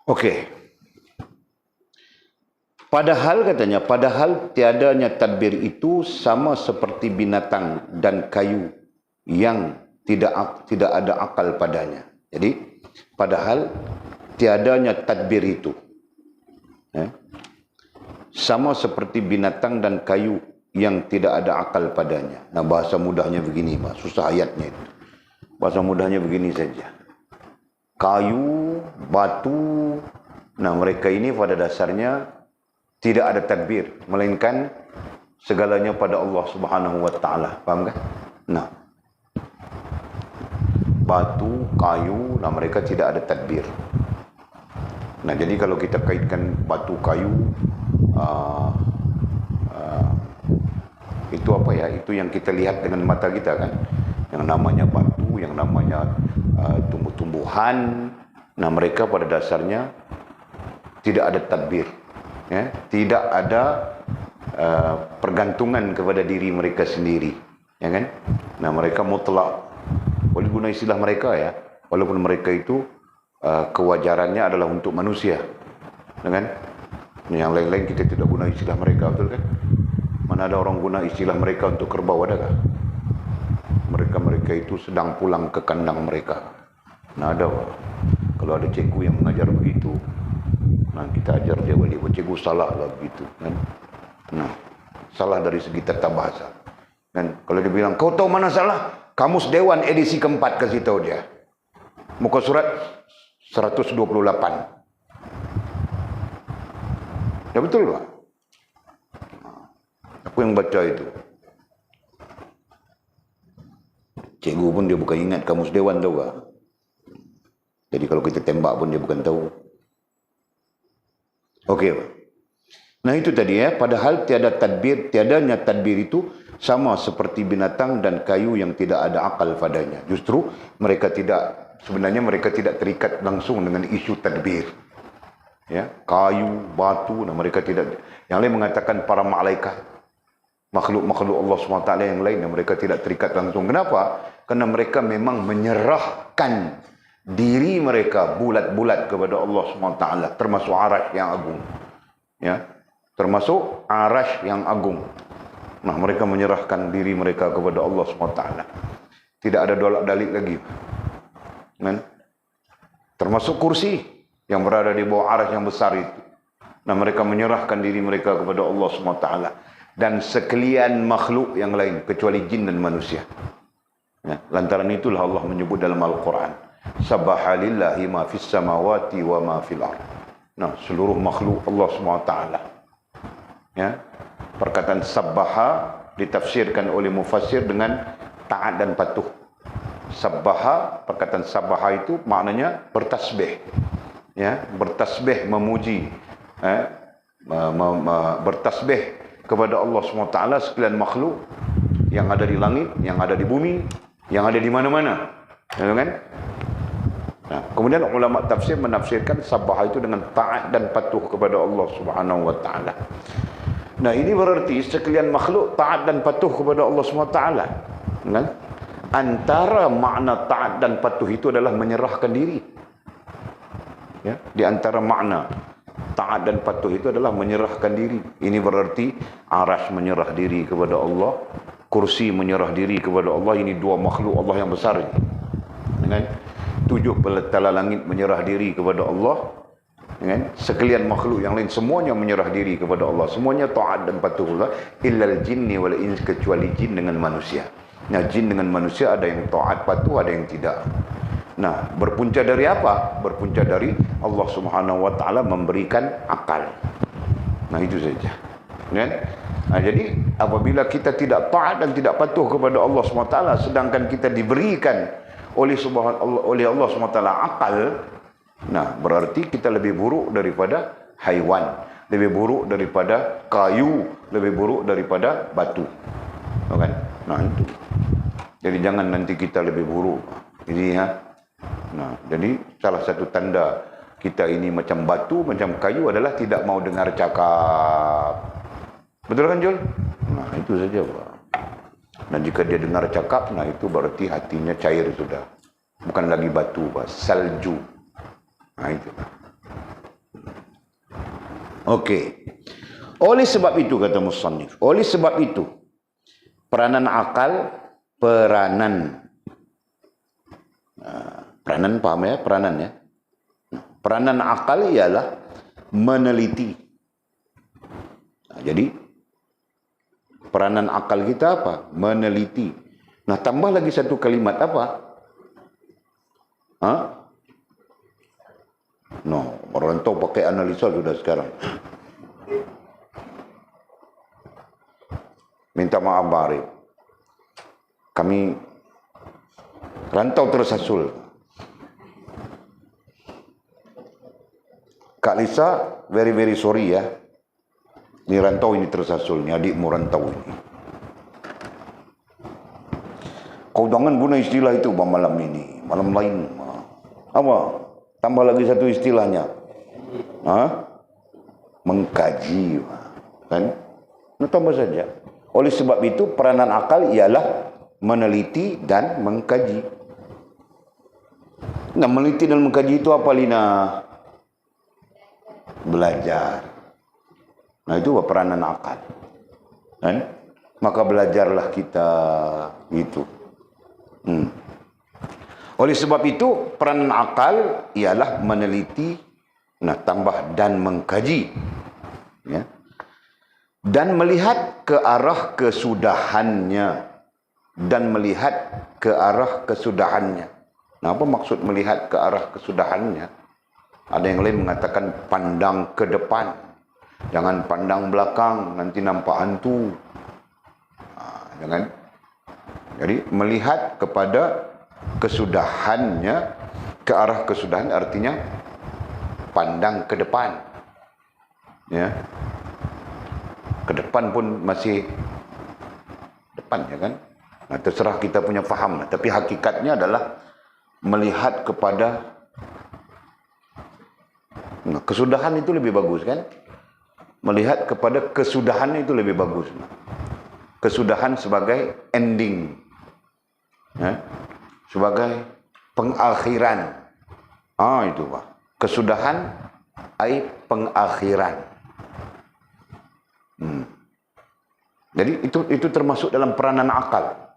Okey. Padahal tiadanya tadbir itu sama seperti binatang dan kayu yang tidak ada akal padanya. Jadi, padahal tiadanya tadbir itu sama seperti binatang dan kayu yang tidak ada akal padanya. Nah, bahasa mudahnya begini, susah ayatnya itu. Bahasa mudahnya begini saja. Kayu, batu, nah mereka ini pada dasarnya tidak ada tadbir, melainkan segalanya pada Allah Subhanahu wa taala. Faham kan? Nah, batu, kayu, nah mereka tidak ada tadbir. Nah, jadi kalau kita kaitkan batu, kayu, itu apa ya? Itu yang kita lihat dengan mata kita kan. Yang namanya batu, yang namanya tumbuh-tumbuhan. Nah, mereka pada dasarnya tidak ada tadbir. Ya? Tidak ada pergantungan kepada diri mereka sendiri. Ya kan? Nah, mereka mutlak. Boleh guna istilah mereka ya. Walaupun mereka itu kewajarannya adalah untuk manusia. Ya kan? Yang lain-lain kita tidak guna istilah mereka, betul kan? Mana ada orang guna istilah mereka untuk kerbau, adakah? Mereka itu sedang pulang ke kandang mereka. Nah, ada. Kalau ada cikgu yang mengajar begitu, nah kita ajar dia balik. Cikgu salah lah begitu. Kan? Nah, salah dari segi tata bahasa. Kan? Kalau dia bilang, kau tahu mana salah? Kamus Dewan edisi keempat, kasih tahu dia. Muka surat 128. Ya betul Pak? Aku yang baca itu. Cikgu pun dia bukan ingat kamus Dewan, tahu tak? Jadi kalau kita tembak pun dia bukan tahu. Okey Pak. Nah itu tadi ya, padahal tiadanya tadbir itu sama seperti binatang dan kayu yang tidak ada akal padanya. Justru sebenarnya mereka tidak terikat langsung dengan isu tadbir. Ya, kayu, batu, nah mereka tidak. Yang lain mengatakan para malaikat, makhluk-makhluk Allah SWT yang lain, yang mereka tidak terikat langsung. Kenapa? Karena mereka memang menyerahkan diri mereka bulat-bulat kepada Allah SWT, termasuk arash yang agung. Ya, termasuk arash yang agung. Nah, mereka menyerahkan diri mereka kepada Allah SWT. Tidak ada dolak-dalik lagi. Kan? Termasuk kursi yang berada di bawah arash yang besar itu. Nah, mereka menyerahkan diri mereka kepada Allah SWT. Dan sekalian makhluk yang lain, kecuali jin dan manusia. Ya, lantaran itulah Allah menyebut dalam Al-Quran, Subhalillahi ma fis samawati wa ma fil ard. Nah, seluruh makhluk Allah SWT. Ya, perkataan sabbaha ditafsirkan oleh mufassir dengan taat dan patuh. Sabbaha, perkataan sabbaha itu maknanya bertasbih. Ya, bertasbih memuji, bertasbih kepada Allah SWT sekalian makhluk yang ada di langit, yang ada di bumi, yang ada di mana-mana. Ya, kan? Nah, kemudian ulama tafsir menafsirkan sabbaha itu dengan taat dan patuh kepada Allah Subhanahu wa taala. Nah, ini berarti sekalian makhluk taat dan patuh kepada Allah Subhanahu wa taala. Kan? Antara makna taat dan patuh itu adalah menyerahkan diri. Ya, di antara makna taat dan patuh itu adalah menyerahkan diri. Ini berarti arash menyerah diri kepada Allah, kursi menyerah diri kepada Allah. Ini dua makhluk Allah yang besar ini. Kan? 7 pelantala langit menyerah diri kepada Allah. Kan? Sekalian makhluk yang lain semuanya menyerah diri kepada Allah. Semuanya taat dan patuh Allah. Illal jinni wal ins, kecuali jin dengan manusia. Nah, jin dengan manusia ada yang taat patuh, ada yang tidak. Nah, berpunca dari apa? Berpunca dari Allah Subhanahu wa taala memberikan akal. Nah, itu saja. Kan? Nah, jadi apabila kita tidak taat dan tidak patuh kepada Allah Subhanahu wa taala, sedangkan kita diberikan oleh Allah SWT akal, nah, berarti kita lebih buruk daripada haiwan, lebih buruk daripada kayu, lebih buruk daripada batu. Kan? Nah, itu. Jadi jangan nanti kita lebih buruk. Jadi ya. Nah, jadi salah satu tanda kita ini macam batu, macam kayu adalah tidak mau dengar cakap. Betul kan, Jul? Nah, itu saja, Pak. Dan jika dia dengar cakap, nah itu berarti hatinya cair sudah. Bukan lagi batu, Pak. Salju. Nah, itu. Okey. Oleh sebab itu, kata musannif, oleh sebab itu, peranan akal, peranan paham ya? Peranan ya? Peranan akal ialah meneliti. Nah, jadi, peranan akal kita apa? Meneliti. Nah, tambah lagi satu kalimat apa? No, orang tahu pakai analisa sudah sekarang. Minta maaf, Pak Arif. Kami rantau tersasul. Kak Lisa, very sorry ya. Ini rantau ini tersasul, ini adikmu rantau ini. Kau jangan guna istilah itu Bang, malam ini, malam lain. Apa? Tambah lagi satu istilahnya. Mengkaji. Kan? Nah, tambah saja. Oleh sebab itu peranan akal ialah meneliti dan mengkaji. Nah, meneliti dan mengkaji itu apa, Lina? Belajar. Nah, itu peranan akal. Kan? Maka belajarlah kita itu. Oleh sebab itu peranan akal ialah meneliti, nah tambah dan mengkaji, ya, dan melihat ke arah kesudahannya, dan melihat ke arah kesudahannya. Nah, apa maksud melihat ke arah kesudahannya? Ada yang lain mengatakan pandang ke depan, jangan pandang belakang, nanti nampak hantu. Jangan. Jadi melihat kepada kesudahannya, ke arah kesudahan artinya pandang ke depan. Ya. Ke depan pun masih depan, ya kan? Nah, terserah kita punya faham, tapi hakikatnya adalah melihat kepada kesudahan itu lebih bagus, kan? Melihat kepada kesudahan itu lebih bagus. Kesudahan sebagai ending, ya? Sebagai pengakhiran. Itu Pak. Kesudahan ai pengakhiran. Jadi itu termasuk dalam peranan akal.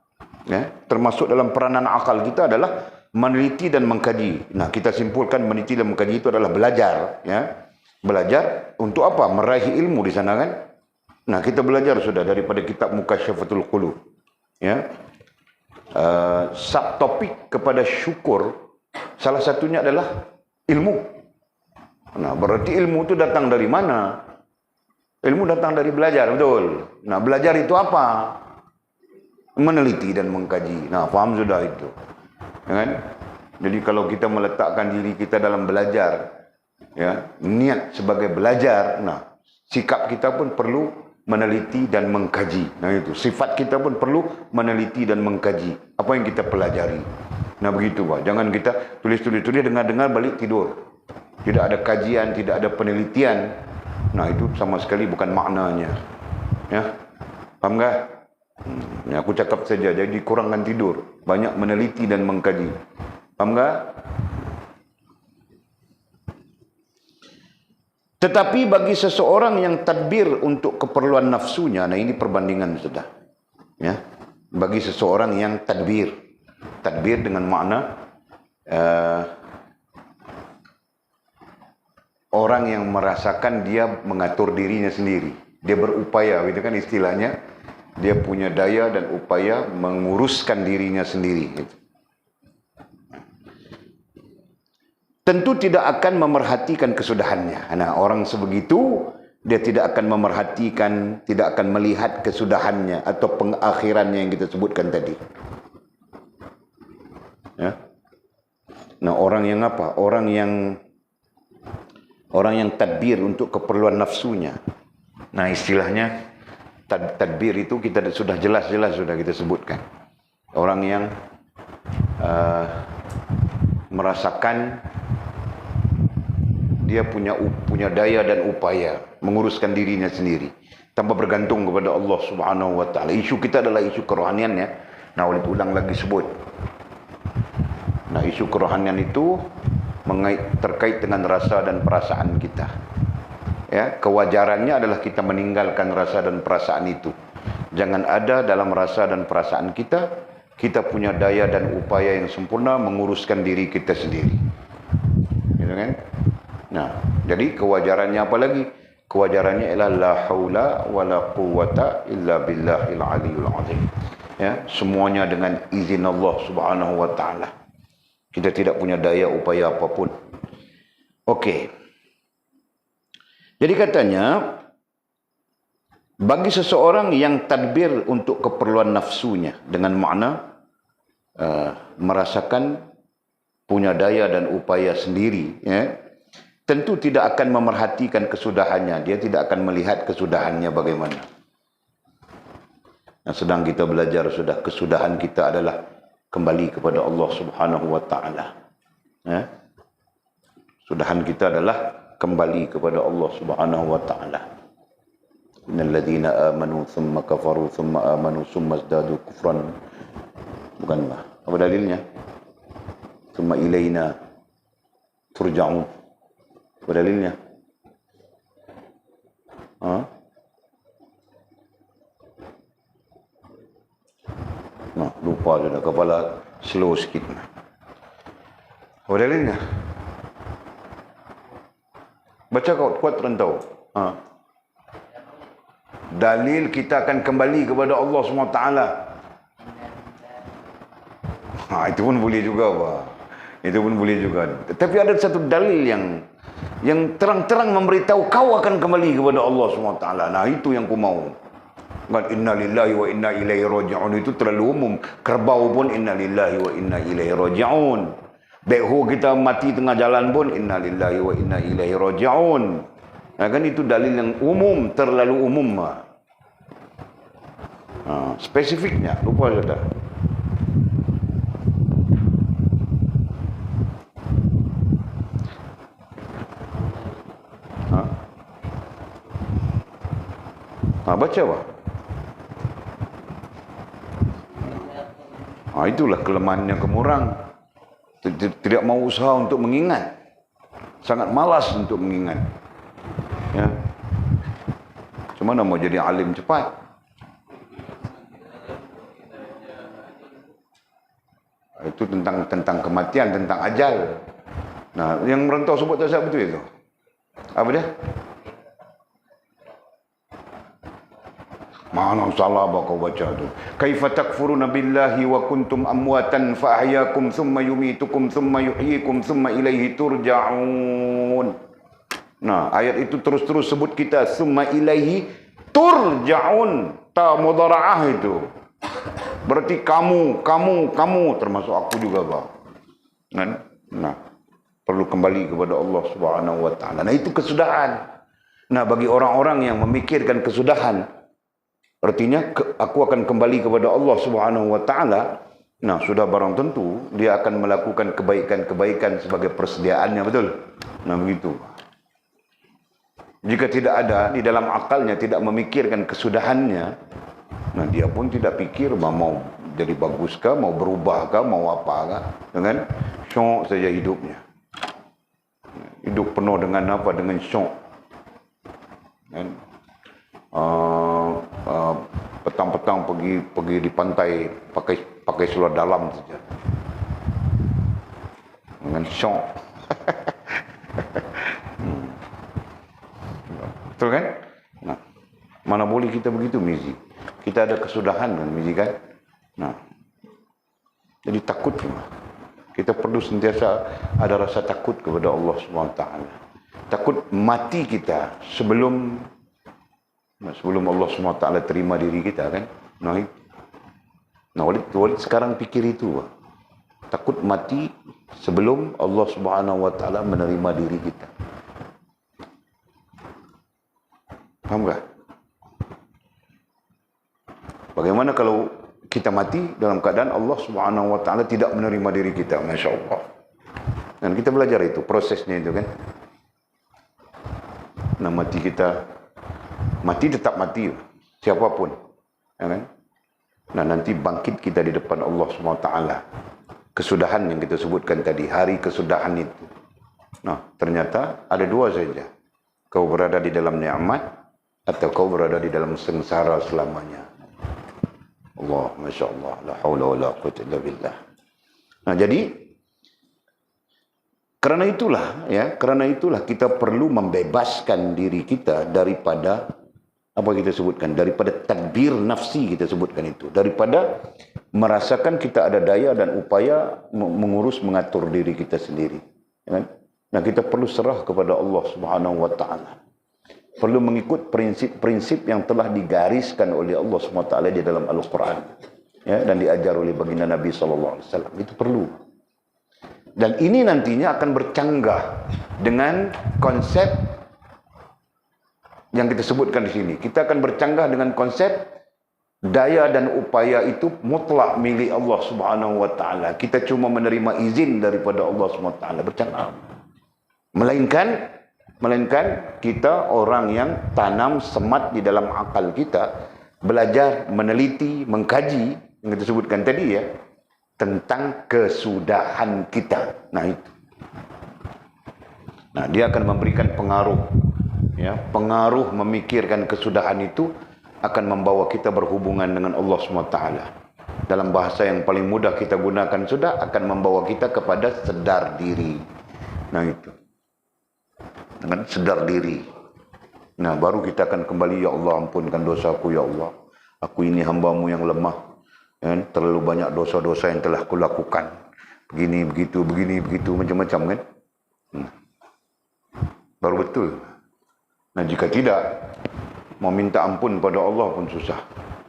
Ya, termasuk dalam peranan akal kita adalah meneliti dan mengkaji. Nah, kita simpulkan meneliti dan mengkaji itu adalah belajar, ya. Belajar untuk apa? Meraih ilmu di sana kan? Nah, kita belajar sudah daripada kitab Mukasyafatul Qulub. Ya. Subtopik kepada syukur salah satunya adalah ilmu. Nah, berarti ilmu itu datang dari mana? Ilmu datang dari belajar, betul. Nah, belajar itu apa? Meneliti dan mengkaji. Nah, faham sudah itu. Ya kan? Jadi kalau kita meletakkan diri kita dalam belajar, ya, niat sebagai belajar, nah, sikap kita pun perlu meneliti dan mengkaji. Nah, itu. Sifat kita pun perlu meneliti dan mengkaji. Apa yang kita pelajari. Nah, begitu, Pak. Jangan kita tulis-tulis, dengar-dengar balik tidur. Tidak ada kajian, tidak ada penelitian. Nah, itu sama sekali bukan maknanya. Ya. Faham tak? Aku cakap saja, jadi kurangkan tidur, banyak meneliti dan mengkaji. Faham tak? Tetapi bagi seseorang yang tadbir untuk keperluan nafsunya, nah ini perbandingan sudah. Ya, bagi seseorang yang tadbir dengan makna orang yang merasakan dia mengatur dirinya sendiri, dia berupaya, itu kan istilahnya. Dia punya daya dan upaya menguruskan dirinya sendiri. Tentu tidak akan memerhatikan kesudahannya. Nah, orang sebegitu, dia tidak akan memerhatikan, tidak akan melihat kesudahannya atau pengakhirannya yang kita sebutkan tadi. Ya. Nah, orang yang apa? Orang yang tadbir untuk keperluan nafsunya. Nah, istilahnya tadbir itu kita sudah jelas-jelas sudah kita sebutkan. Orang yang merasakan dia punya daya dan upaya menguruskan dirinya sendiri tanpa bergantung kepada Allah Subhanahu wa taala. Isu kita adalah isu kerohanian, ya. Nah, ulang lagi sebut. Nah, isu kerohanian itu terkait dengan rasa dan perasaan kita. Ya, kewajarannya adalah kita meninggalkan rasa dan perasaan itu. Jangan ada dalam rasa dan perasaan kita punya daya dan upaya yang sempurna menguruskan diri kita sendiri. Gitu kan? Nah, jadi kewajarannya apa lagi? Kewajarannya ialah la haula wala quwwata illa billahil aliyul azim. Ya, semuanya dengan izin Allah Subhanahu wa taala. Kita tidak punya daya upaya apapun. Okey. Jadi katanya, bagi seseorang yang tadbir untuk keperluan nafsunya, dengan makna merasakan punya daya dan upaya sendiri, ya, tentu tidak akan memerhatikan kesudahannya. Dia tidak akan melihat kesudahannya bagaimana. Nah, sedang kita belajar sudah, kesudahan kita adalah kembali kepada Allah Subhanahu wa taala. Ya. Sudahan kita adalah kembali kepada Allah Subhanahu wa taala. Innal ladzina amanu thumma kafaru thumma amanu thumma izdadu kufran. Bukanlah. Apa dalilnya? Thumma ilaina turja'un. Apa dalilnya? Nah, lupa sudah, kepala slow sikit. Apa dalilnya? Baca kuat rentau. Dalil kita akan kembali kepada Allah SWT. Itu pun boleh juga, Pak. Itu pun boleh juga. Tapi ada satu dalil yang terang-terang memberitahu kau akan kembali kepada Allah SWT. Nah, itu yang ku mau. Kan inna lillahi wa inna ilaihi raji'un itu terlalu umum. Kerbau pun inna lillahi wa inna ilaihi raji'un. Bekho kita mati tengah jalan pun inna lillahi wa inna ilaihi raji'un. Nah, kan itu dalil yang umum, terlalu umum. Spesifiknya lupa sudah. Baca apa? Itulah kelemahannya kemurang. tidak mau usaha untuk mengingat, sangat malas untuk mengingat. Ya. Cuma mau jadi alim cepat. Itu tentang kematian, tentang ajal. Nah, yang merantau sebut tak betul itu. Apa dia? Mana salah apa kau baca tu? Kaifa takfuruna billahi wa kuntum amwatan fa ahyakum thumma yumitukum thumma yuhyikum thumma ilaihi turja'un. Nah, ayat itu terus-terus sebut kita thumma ilaihi turja'un. Ta mudhara'ah itu. Berarti kamu termasuk aku juga, Pak. Kan? Nah, perlu kembali kepada Allah Subhanahu wa taala. Nah, itu kesudahan. Nah, bagi orang-orang yang memikirkan kesudahan, artinya aku akan kembali kepada Allah Subhanahu wa taala. Nah, sudah barang tentu dia akan melakukan kebaikan-kebaikan sebagai persediaannya, betul? Nah, begitu. Jika tidak ada di dalam akalnya, tidak memikirkan kesudahannya, nah dia pun tidak pikir mau jadi baguskah, mau berubahkah, mau apakah, kan? Syok saja hidupnya. Hidup penuh dengan apa? Dengan syok. Kan? Petang-petang pergi di pantai pakai seluar dalam saja dengan syok. Betul kan? Nah, mana boleh kita begitu, Mizi. Kita ada kesudahan kan, Mizi kan? Nah, jadi takut cuma. Kita perlu sentiasa ada rasa takut kepada Allah SWT. Takut mati kita sebelum Allah SWT terima diri kita kan. Nah, Walid sekarang pikir itu. Takut mati sebelum Allah SWT menerima diri kita. Faham tak? Bagaimana kalau kita mati dalam keadaan Allah SWT tidak menerima diri kita? Masya Allah. Dan kita belajar itu, prosesnya itu kan. Nah, mati tetap mati, siapapun, ya kan? Nah, nanti bangkit kita di depan Allah SWT. Kesudahan yang kita sebutkan tadi, hari kesudahan itu. Nah, ternyata ada dua saja. Kau berada di dalam nikmat atau kau berada di dalam sengsara selamanya. Allah, Masya Allah, la hawla wa la quwwata illa billah. Nah, jadi karena itulah kita perlu membebaskan diri kita daripada apa kita sebutkan, daripada tadbir nafsi kita sebutkan itu, daripada merasakan kita ada daya dan upaya mengatur diri kita sendiri. Ya kan? Nah, kita perlu serah kepada Allah Subhanahu wa taala. Perlu mengikut prinsip-prinsip yang telah digariskan oleh Allah SWT di dalam Al-Quran, ya, dan diajar oleh baginda Nabi SAW. Itu perlu. Dan ini nantinya akan bercanggah dengan konsep yang kita sebutkan di sini. Kita akan bercanggah dengan konsep daya dan upaya itu mutlak milik Allah Subhanahu wa taala. Kita cuma menerima izin daripada Allah Subhanahu wa taala, bercanggah. Melainkan kita orang yang tanam semat di dalam akal kita, belajar, meneliti, mengkaji, yang kita sebutkan tadi ya, tentang kesudahan kita. Nah itu. Nah, dia akan memberikan pengaruh. Ya, pengaruh memikirkan kesudahan itu akan membawa kita berhubungan dengan Allah SWT. Dalam bahasa yang paling mudah kita gunakan sudah, akan membawa kita kepada sedar diri. Nah itu. Dengan sedar diri. Nah, baru kita akan kembali, ya Allah, ampunkan dosaku, ya Allah. Aku ini hamba-Mu yang lemah. Ya, terlalu banyak dosa-dosa yang telah kulakukan. Begini, begitu, macam-macam kan. Baru betul. Nah, jika tidak, mau minta ampun pada Allah pun susah.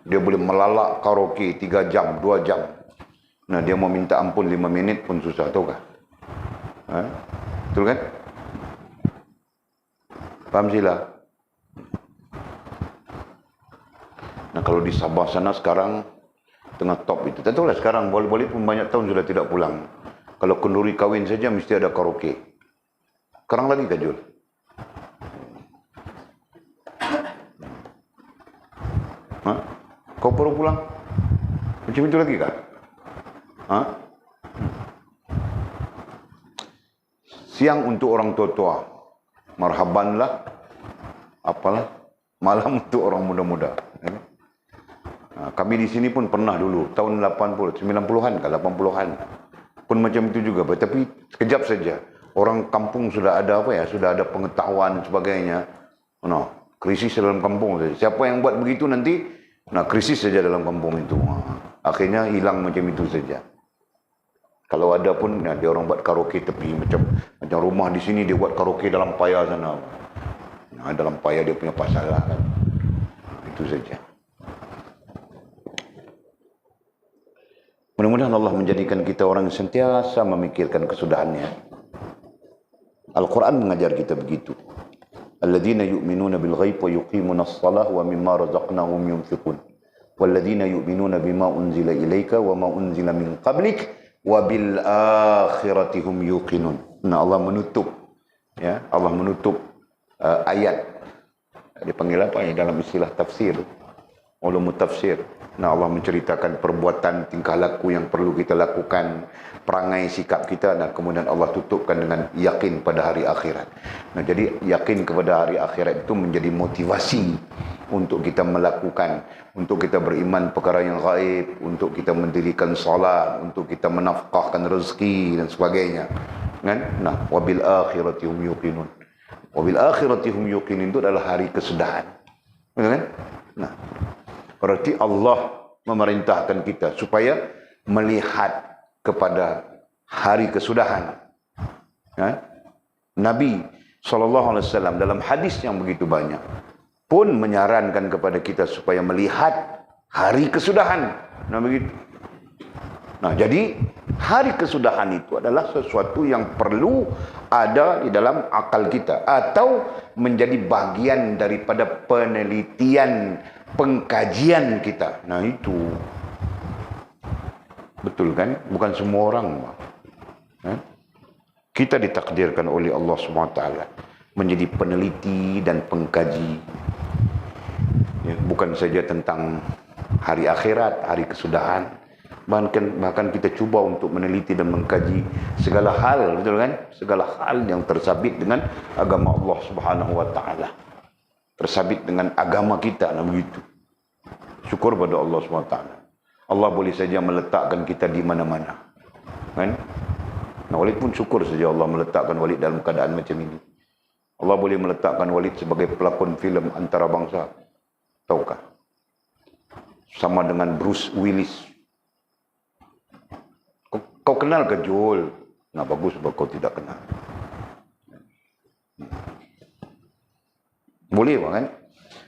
Dia boleh melalak karaoke 3 jam, 2 jam. Nah, dia mau minta ampun 5 minit pun susah, tahu kah? Betul kan? Paham sila? Nah, kalau di Sabah sana sekarang tengah top itu. Tak tahulah sekarang, boleh-boleh pun banyak tahun sudah tidak pulang. Kalau kenduri kahwin saja mesti ada karaoke. Sekarang lagi Kak Jul? Kau perlu pulang? Macam itu lagi kah? Siang untuk orang tua-tua. Marhabanlah. Apalah. Malam untuk orang muda-muda. Kami di sini pun pernah dulu. Tahun 80, 90-an ke 80-an. Pun macam itu juga. Tapi sekejap saja. Orang kampung sudah ada apa ya? Sudah ada pengetahuan sebagainya. Krisis dalam kampung saja. Siapa yang buat begitu nanti, krisis saja dalam kampung itu. Akhirnya hilang macam itu saja. Kalau ada pun dia orang buat karaoke tepi macam rumah di sini dia buat karaoke dalam paya sana. Dalam paya dia punya pasal lah kan. Itu saja. Mudah-mudahan Allah menjadikan kita orang yang sentiasa memikirkan kesudahannya. Al-Quran mengajar kita begitu. Alladzina yu'minuna bil ghaib wa yuqimuna as-salah wa mimma razaqnahum yunfiqun. Walladzina yu'minuna bima unzila ilaika wa ma unzila min qablik wa bil akhirati hum yuqinun. Allah menutup Allah menutup ayat. Dipanggil apa ya dalam istilah tafsir? Ulumut tafsir. Allah menceritakan perbuatan tingkah laku yang perlu kita lakukan, perangai sikap kita, kemudian Allah tutupkan dengan yakin pada hari akhirat. Jadi yakin kepada hari akhirat itu menjadi motivasi untuk kita melakukan, untuk kita beriman perkara yang gaib, untuk kita mendirikan salat, untuk kita menafkahkan rezeki dan sebagainya. Wabil akhirati hum yuqinun. Wabil akhirati hum yuqinun itu adalah hari kesudahan. Betul kan? Berarti Allah memerintahkan kita supaya melihat kepada hari kesudahan. Nabi SAW dalam hadis yang begitu banyak pun menyarankan kepada kita supaya melihat hari kesudahan. Begitu. Jadi hari kesudahan itu adalah sesuatu yang perlu ada di dalam akal kita atau menjadi bagian daripada penelitian, pengkajian kita. Itu betul kan? Bukan semua orang. Kita ditakdirkan oleh Allah SWT menjadi peneliti dan pengkaji. Bukan saja tentang hari akhirat, hari kesudahan. Bahkan kita cuba untuk meneliti dan mengkaji segala hal, betul kan? Segala hal yang tersabit dengan agama Allah Subhanahu wa taala. Tersabit dengan agama kita, begitu. Syukur pada Allah Subhanahu wa taala. Allah boleh saja meletakkan kita di mana-mana. Kan? Walid pun syukur saja Allah meletakkan Walid dalam keadaan macam ini. Allah boleh meletakkan Walid sebagai pelakon filem antarabangsa. Tahukah? Sama dengan Bruce Willis. Kau kenal ke Joel? Bagus sebab kau tidak kenal. Boleh kan?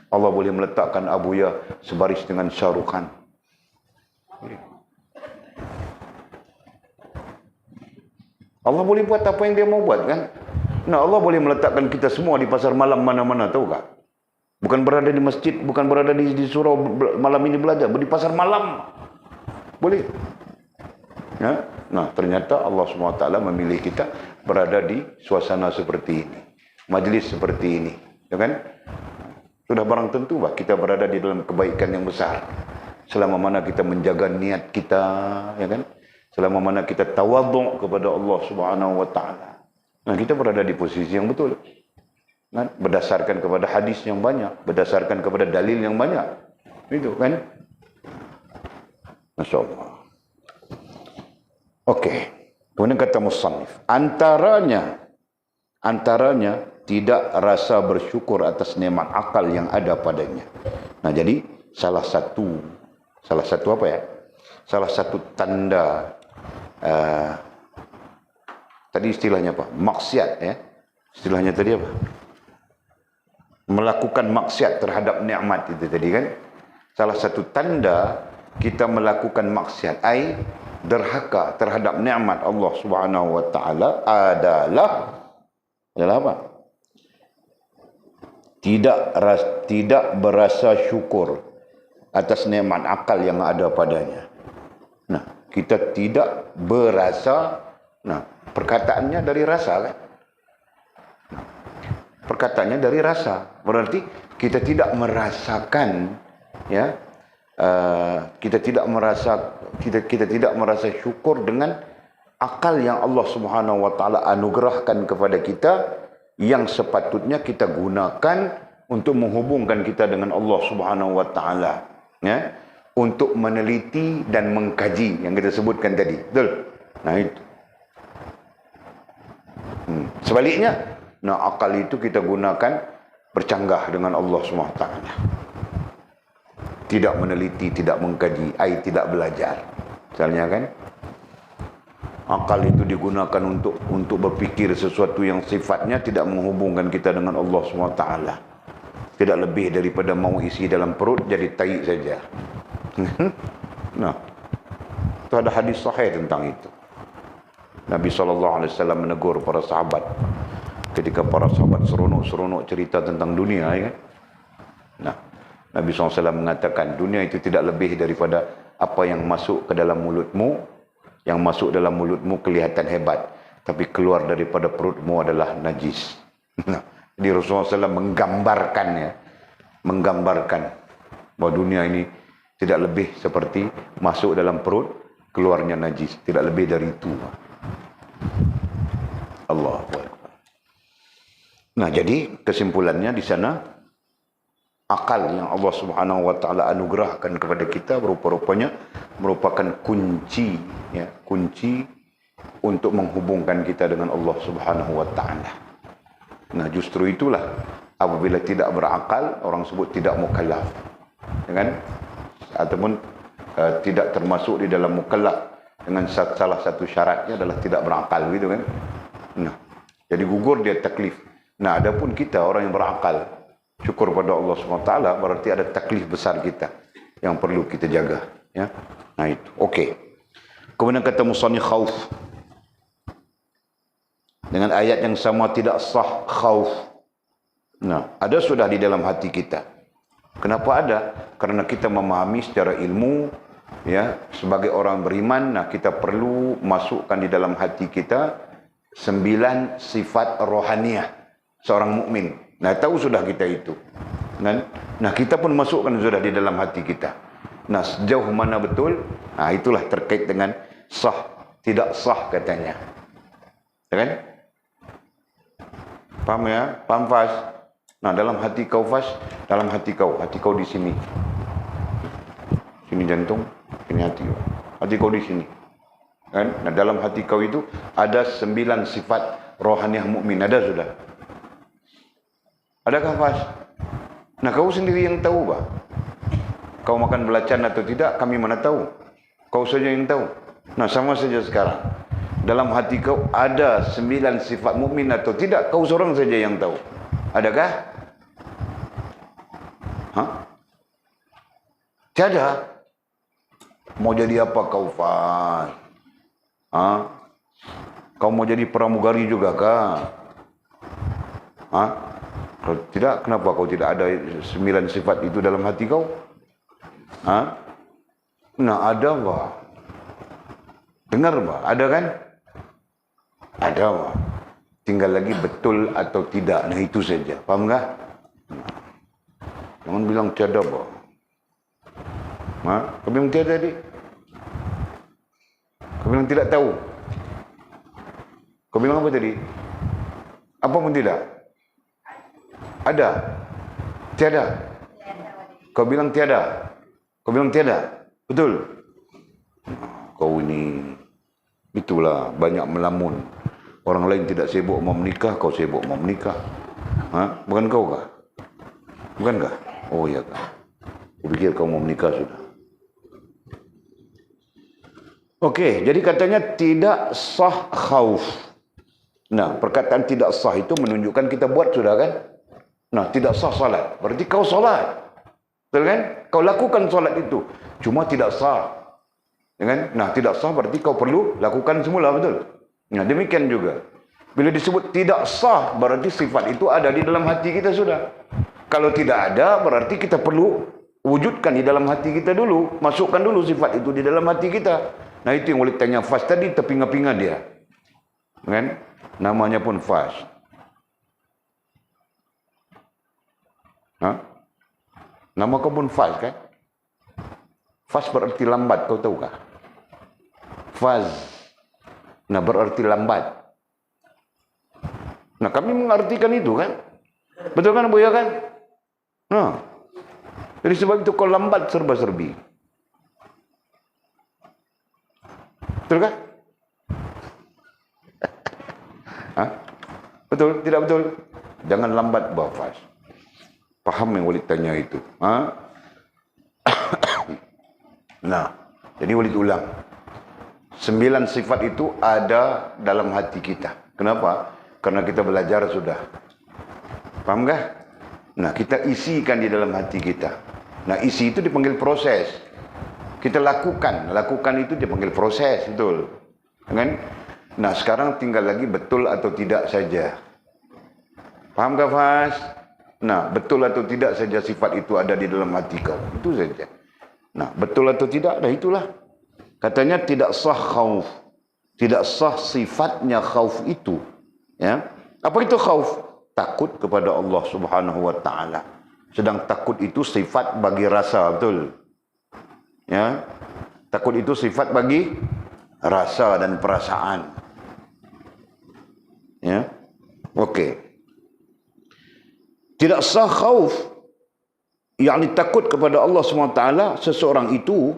Allah boleh meletakkan Abuya sebaris dengan Shah Rukh Khan. Allah boleh buat apa yang dia mau buat kan? Allah boleh meletakkan kita semua di pasar malam mana-mana, tahu tak? Bukan berada di masjid, bukan berada di surau malam ini belajar, di pasar malam. Boleh. Ternyata Allah SWT memilih kita berada di suasana seperti ini, majlis seperti ini, ya kan? Sudah barang tentu kita berada di dalam kebaikan yang besar. Selama mana kita menjaga niat kita, ya kan? Selama mana kita tawadhu' kepada Allah Subhanahu wa taala. Kita berada di posisi yang betul. Berdasarkan kepada hadis yang banyak, berdasarkan kepada dalil yang banyak. Itu kan? Masya-Allah. Okey. Kemudian kata musannif, antaranya tidak rasa bersyukur atas nikmat akal yang ada padanya. Jadi salah satu apa ya? Salah satu tanda tadi istilahnya apa? Maksiat ya. Istilahnya tadi apa? Melakukan maksiat terhadap nikmat itu tadi kan. Salah satu tanda kita melakukan maksiat derhaka terhadap nikmat Allah Subhanahu wa taala adalah apa? Tidak berasa syukur atas nikmat akal yang ada padanya. Kita tidak berasa, perkataannya dari rasa kan? Perkataannya dari rasa. Berarti kita tidak merasakan ya. Kita tidak merasa syukur dengan akal yang Allah Subhanahu wa taala anugerahkan kepada kita yang sepatutnya kita gunakan untuk menghubungkan kita dengan Allah Subhanahu wa taala, ya, untuk meneliti dan mengkaji yang kita sebutkan tadi. Betul? Nah itu. Sebaliknya, nah akal itu kita gunakan bercanggah dengan Allah Subhanahu wa taala. Tidak meneliti, tidak mengkaji, tidak belajar. Misalnya kan, akal itu digunakan untuk berfikir sesuatu yang sifatnya tidak menghubungkan kita dengan Allah SWT. Tidak lebih daripada mau isi dalam perut jadi tai saja. Nah, itu ada hadis sahih tentang itu. Nabi SAW menegur para sahabat ketika para sahabat seronok-seronok cerita tentang dunia, ya kan? Nah, Nabi SAW mengatakan dunia itu tidak lebih daripada apa yang masuk ke dalam mulutmu. Yang masuk dalam mulutmu kelihatan hebat, tapi keluar daripada perutmu adalah najis. Nah, jadi Rasulullah SAW menggambarkan bahwa dunia ini tidak lebih seperti masuk dalam perut, keluarnya najis. Tidak lebih dari itu. Allahu Akbar. Nah, jadi kesimpulannya di sana, akal yang Allah Subhanahu wa taala anugerahkan kepada kita rupa-rupanya merupakan kunci, ya, kunci untuk menghubungkan kita dengan Allah Subhanahu wa taala. Nah, justru itulah apabila tidak berakal, orang sebut tidak mukallaf. Ya kan? Ataupun tidak termasuk di dalam mukallaf dengan salah satu syaratnya adalah tidak berakal, gitu kan? Nah, jadi gugur dia taklif. Nah, adapun kita orang yang berakal, syukur pada Allah SWT, berarti ada taklif besar kita yang perlu kita jaga, ya. Nah itu, okey. Kemudian kata musannif khauf. Dengan ayat yang sama tidak sah khauf. Nah, ada sudah di dalam hati kita. Kenapa ada? Karena kita memahami secara ilmu, ya, sebagai orang beriman, nah kita perlu masukkan di dalam hati kita 9 sifat rohaniah seorang mukmin. Nah, tahu sudah kita itu. Kan? Nah, kita pun masukkan sudah di dalam hati kita. Nah, sejauh mana betul? Nah, itulah terkait dengan sah, tidak sah katanya. Ya kan? Paham ya? Paham Fas? Nah, dalam hati kau Fas, dalam hati kau di sini. Sini jantung, sini hati kau. Hati kau di sini. Kan? Nah, dalam hati kau itu ada 9 sifat rohaniah mukmin. Ada sudah? Adakah Fas? Nah, kau sendiri yang tahu, Pak. Kau makan belacan atau tidak, kami mana tahu. Kau saja yang tahu. Nah, sama saja sekarang. Dalam hati kau ada 9 sifat mukmin atau tidak, kau seorang saja yang tahu. Adakah? Hah? Tiada. Mau jadi apa kau, Fas? Hah? Kau mau jadi pramugari juga kah? Hah? Kalau tidak, kenapa kau tidak ada 9 sifat itu dalam hati kau? Ha? Nah, ada, Pak. Dengar, Pak. Ada kan? Ada, Pak. Tinggal lagi betul atau tidak. Nah, itu saja. Faham tak? Jangan bilang tiada, Pak. Ha? Kau bilang tiada tadi? Kau bilang tidak tahu? Kau bilang apa tadi? Apa pun tidak? Ada? Tiada? Kau bilang tiada? Kau bilang tiada? Betul? Kau ini, itulah banyak melamun. Orang lain tidak sibuk mau menikah, kau sibuk mau menikah. Ha? Bukan kau kah? Bukankah? Oh iya kah? Aku pikir kau mau menikah sudah. Okey, jadi katanya tidak sah khauf. Nah, perkataan tidak sah itu menunjukkan kita buat sudah kan? Nah, tidak sah salat. Berarti kau salat. Betul kan? Kau lakukan salat itu. Cuma tidak sah. Ya kan? Nah, tidak sah berarti kau perlu lakukan semula, betul? Nah, demikian juga. Bila disebut tidak sah, berarti sifat itu ada di dalam hati kita sudah. Kalau tidak ada, berarti kita perlu wujudkan di dalam hati kita dulu. Masukkan dulu sifat itu di dalam hati kita. Nah, itu yang boleh tanya Fas tadi, terpinga-pinga dia. Kan? Namanya pun Fas. Ha? Nama kau pun Faz kan? Faz berarti lambat, kau tahu kah? Faz. Nah, berarti lambat. Nah, kami mengartikan itu kan. Betul kan, Buya kan? Nah, jadi sebab itu kalau lambat serba-serbi. Betul kan? Hah? Betul? Tidak betul? Jangan lambat berhafaz. Paham yang Walid tanya itu? Ha? Nah, jadi Walid ulang. 9 sifat itu ada dalam hati kita. Kenapa? Karena kita belajar sudah. Paham kah? Nah, kita isikan di dalam hati kita. Nah, isi itu dipanggil proses. Kita lakukan itu dipanggil proses, betul. Kan? Nah, sekarang tinggal lagi betul atau tidak saja. Paham kah, Fas? Nah, betul atau tidak saja sifat itu ada di dalam hati kau. Itu saja. Nah, betul atau tidak, nah itulah. Katanya tidak sah khauf. Tidak sah sifatnya khauf itu. Ya. Apa itu khauf? Takut kepada Allah Subhanahu wa taala. Sedang takut itu sifat bagi rasa, betul? Ya. Takut itu sifat bagi rasa dan perasaan. Ya. Okey. Tidak sah khauf, yakni takut kepada Allah SWT seseorang itu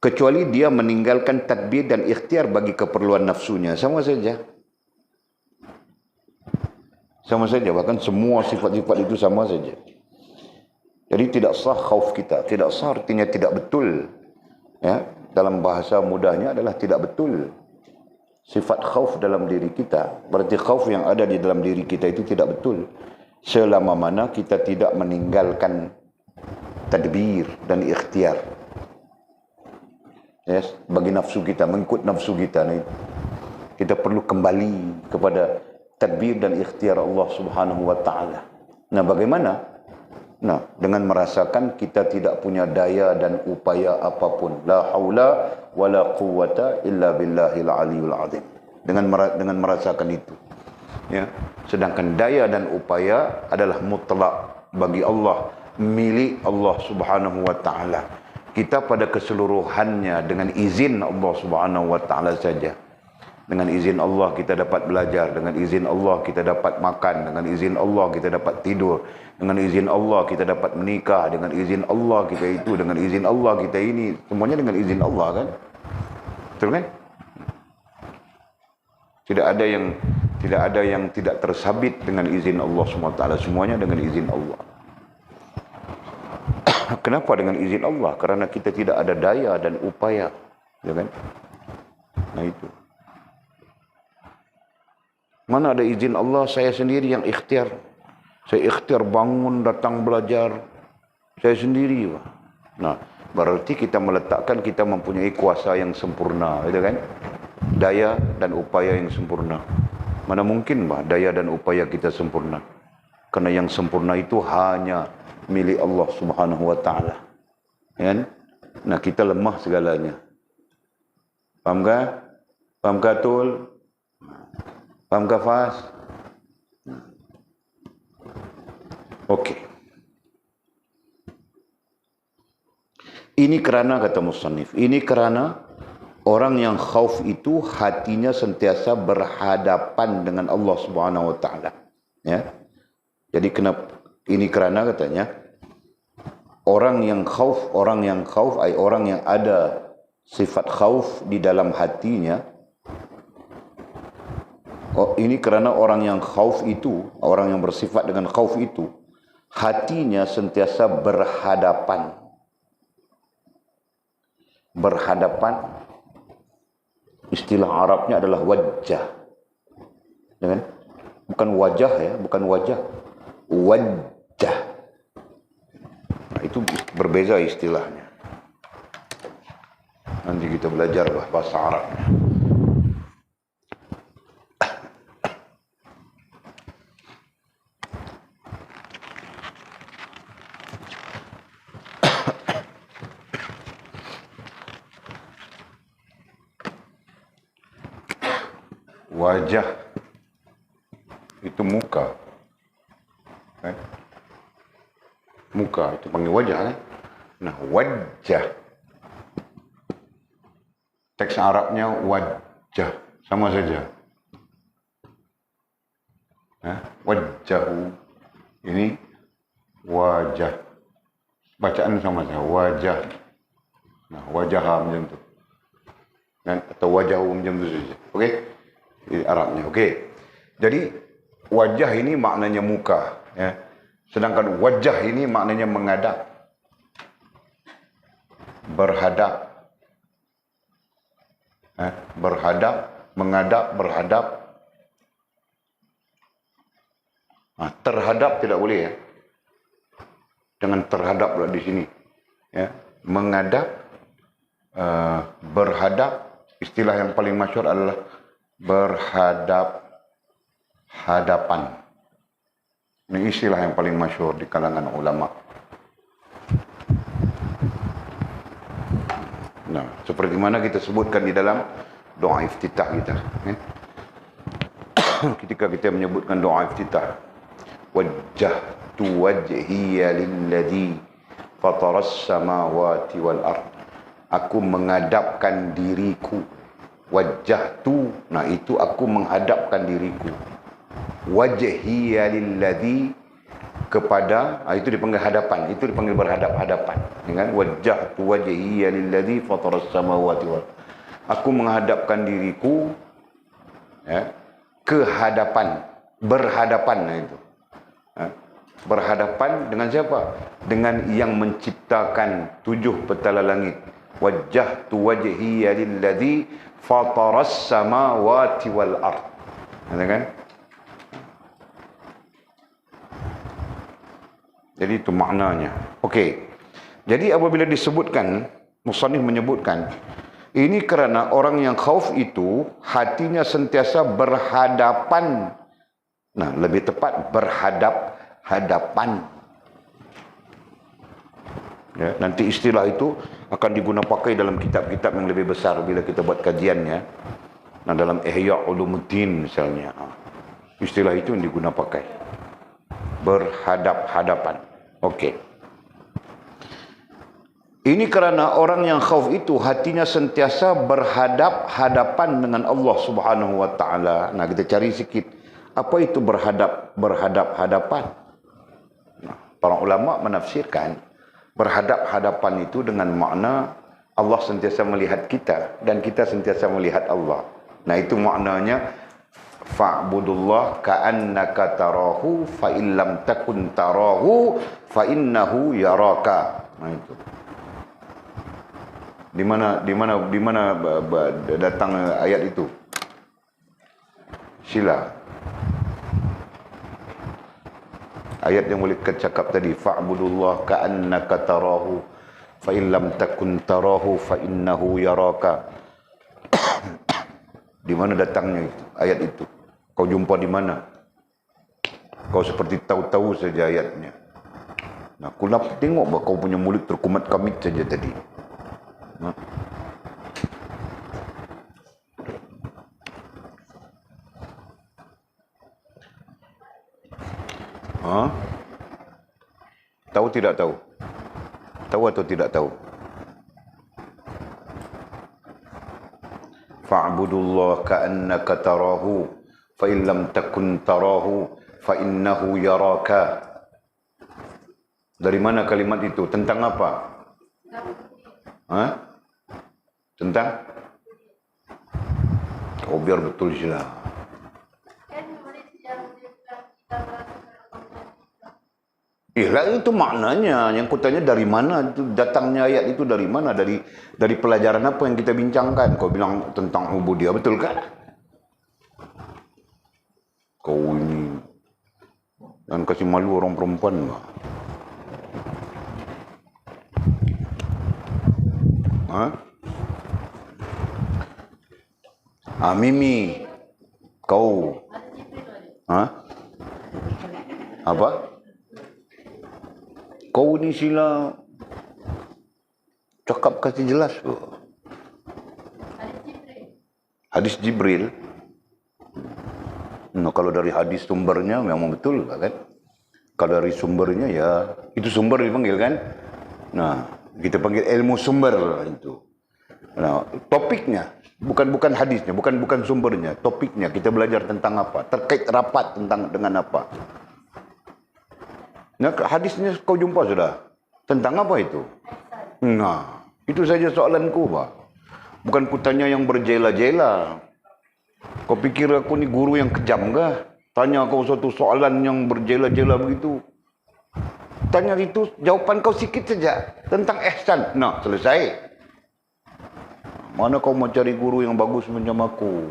kecuali dia meninggalkan tadbir dan ikhtiar bagi keperluan nafsunya. Sama saja. Sama saja, bahkan semua sifat-sifat itu sama saja. Jadi tidak sah khauf kita. Tidak sah artinya tidak betul. Ya, dalam bahasa mudahnya adalah tidak betul. Sifat khauf dalam diri kita. Berarti khauf yang ada di dalam diri kita itu tidak betul. Selama mana kita tidak meninggalkan tadbir dan ikhtiar. Yes, bagi nafsu kita, mengikut nafsu kita. Nah, kita perlu kembali kepada tadbir dan ikhtiar Allah Subhanahu wa taala. Nah, bagaimana? Nah, dengan merasakan kita tidak punya daya dan upaya apapun. La haula wala quwwata illa billahil aliyul azim. Dengan merasakan itu. Ya. Sedangkan daya dan upaya adalah mutlak bagi Allah, milik Allah Subhanahu wa taala. Kita pada keseluruhannya dengan izin Allah Subhanahu wa taala saja. Dengan izin Allah kita dapat belajar, dengan izin Allah kita dapat makan, dengan izin Allah kita dapat tidur, dengan izin Allah kita dapat menikah, dengan izin Allah kita itu, dengan izin Allah kita ini, semuanya dengan izin Allah kan? Betul kan? Tidak ada yang tidak tersabit dengan izin Allah SWT. Semuanya dengan izin Allah. Kenapa dengan izin Allah? Karena kita tidak ada daya dan upaya. Ya kan? Nah itu. Mana ada izin Allah, saya sendiri yang ikhtiar. Saya ikhtiar bangun, datang belajar. Saya sendiri. Nah, berarti kita meletakkan kita mempunyai kuasa yang sempurna. Gitu kan? Daya dan upaya yang sempurna. Mana mungkin daya dan upaya kita sempurna? Karena yang sempurna itu hanya milik Allah Subhanahu wa taala. Kan? Nah, kita lemah segalanya. Paham tak? Paham tak, Tul? Paham tak, Fas? Okey. Ini kerana, kata musannif, ini kerana orang yang khauf itu hatinya sentiasa berhadapan dengan Allah Subhanahu wa taala. Ya. Jadi kenapa ini kerana katanya orang yang khauf ay orang yang ada sifat khauf di dalam hatinya. Oh, ini kerana orang yang khauf itu, orang yang bersifat dengan khauf itu hatinya sentiasa berhadapan. Istilah Arabnya adalah wajah. Ya kan? Bukan wajah ya, bukan wajah. Wajah. Nah, itu berbeza istilahnya. Nanti kita belajar bahasa Arabnya. Wajah itu muka, kan? Muka itu panggil wajah, kan? Nah, wajah teks Arabnya wajah Sama saja. Wajjahu. Ini wajah. Bacaan sama saja. Wajah. Nah, wajah macam tu. Atau wajahu macam tu saja. Okey? Ini Arabnya. Okey. Jadi, wajah ini maknanya muka. Ya. Sedangkan wajah ini maknanya menghadap. Berhadap. Berhadap, menghadap, berhadap. Terhadap tidak boleh ya. Jangan terhadap pula di sini. Ya. Menghadap, berhadap, istilah yang paling masyhur adalah berhadap-hadapan. Ini istilah yang paling masyhur di kalangan ulama. Nah, seperti mana kita sebutkan di dalam doa iftitah kita. Ketika kita menyebutkan doa iftitah, wajjahtu wajhiya lilladzi fataras samawati wal ard. Aku menghadapkan diriku. Wajjahtu, nah itu aku menghadapkan diriku. Wajhiya lilladzi, kepada, itu dipanggil hadapan, itu dipanggil berhadap-hadapan. Dengan wajjahtu wajhiya lilladzi fataras samawati wal ard. Aku menghadapkan diriku ya, ke hadapan, berhadapan itu. Berhadapan dengan siapa? Dengan yang menciptakan 7 petala langit. Wajjahtu wajhiya lilladzi fataras samawati wal ard. Kan? Jadi itu maknanya. Okey. Jadi apabila disebutkan, musannif menyebutkan, ini kerana orang yang khauf itu hatinya sentiasa berhadapan. Nah, lebih tepat berhadap-hadapan. Ya, nanti istilah itu akan digunakan pakai dalam kitab-kitab yang lebih besar bila kita buat kajiannya. Nah, dalam Ihya Ulumuddin misalnya. Istilah itu yang digunakan pakai. Berhadap-hadapan. Okey. Ini kerana orang yang khauf itu hatinya sentiasa berhadap-hadapan dengan Allah Subhanahu wa taala. Nah, kita cari sikit apa itu berhadap-hadapan. Nah, para ulama menafsirkan berhadap-hadapan itu dengan makna Allah sentiasa melihat kita dan kita sentiasa melihat Allah. Nah, itu maknanya fa'budullah ka'annaka tarahu fa in lam takun tarahu fa innahu yaraka. Nah, itu. Di mana datang ayat itu? Sila. Ayat yang boleh kecakap tadi, fa'budullah ka'annaka tarahu fa in lam takun tarahu fa innahu yaraka. Di mana datangnya itu, ayat itu? Kau jumpa di mana? Kau seperti tahu-tahu saja ayatnya. Nah, aku nak tengok bah kau punya mulut terkumat-kamit saja tadi. Nah. Tahu tidak tahu? Tahu atau tidak tahu? Fa'budullah ka'annaka tarahu fa in lam takun tarahu fa innahu yaraka. Dari mana kalimat itu? Tentang apa? Tentang? Oh, biar betul sila. Lah itu maknanya. Yang kutanya dari mana itu datangnya ayat itu, dari mana? Dari pelajaran apa yang kita bincangkan? Kau bilang tentang ubudiyah, betul kan? Kau ini dan kasih malu orang perempuan enggak? Mimi, kau apa? Kau ni sila cakap kasih jelas ke? Hadis Jibril. Nah, kalau dari hadis sumbernya memang betul kan? Kalau dari sumbernya ya itu sumber dipanggil kan? Nah, kita panggil ilmu sumber itu. Nah, topiknya Bukan hadisnya, bukan sumbernya, topiknya. Kita belajar tentang apa? Terkait rapat dengan apa? Nah, hadisnya kau jumpa sudah. Tentang apa itu? Nah, itu saja soalanku, Pak. Bukan kutanya yang berjela-jela. Kau pikir aku ni guru yang kejam kah? Tanya kau suatu soalan yang berjela-jela begitu. Tanya itu, jawapan kau sikit saja. Tentang ihsan. Nah, selesai. Mana kau mau cari guru yang bagus macam aku?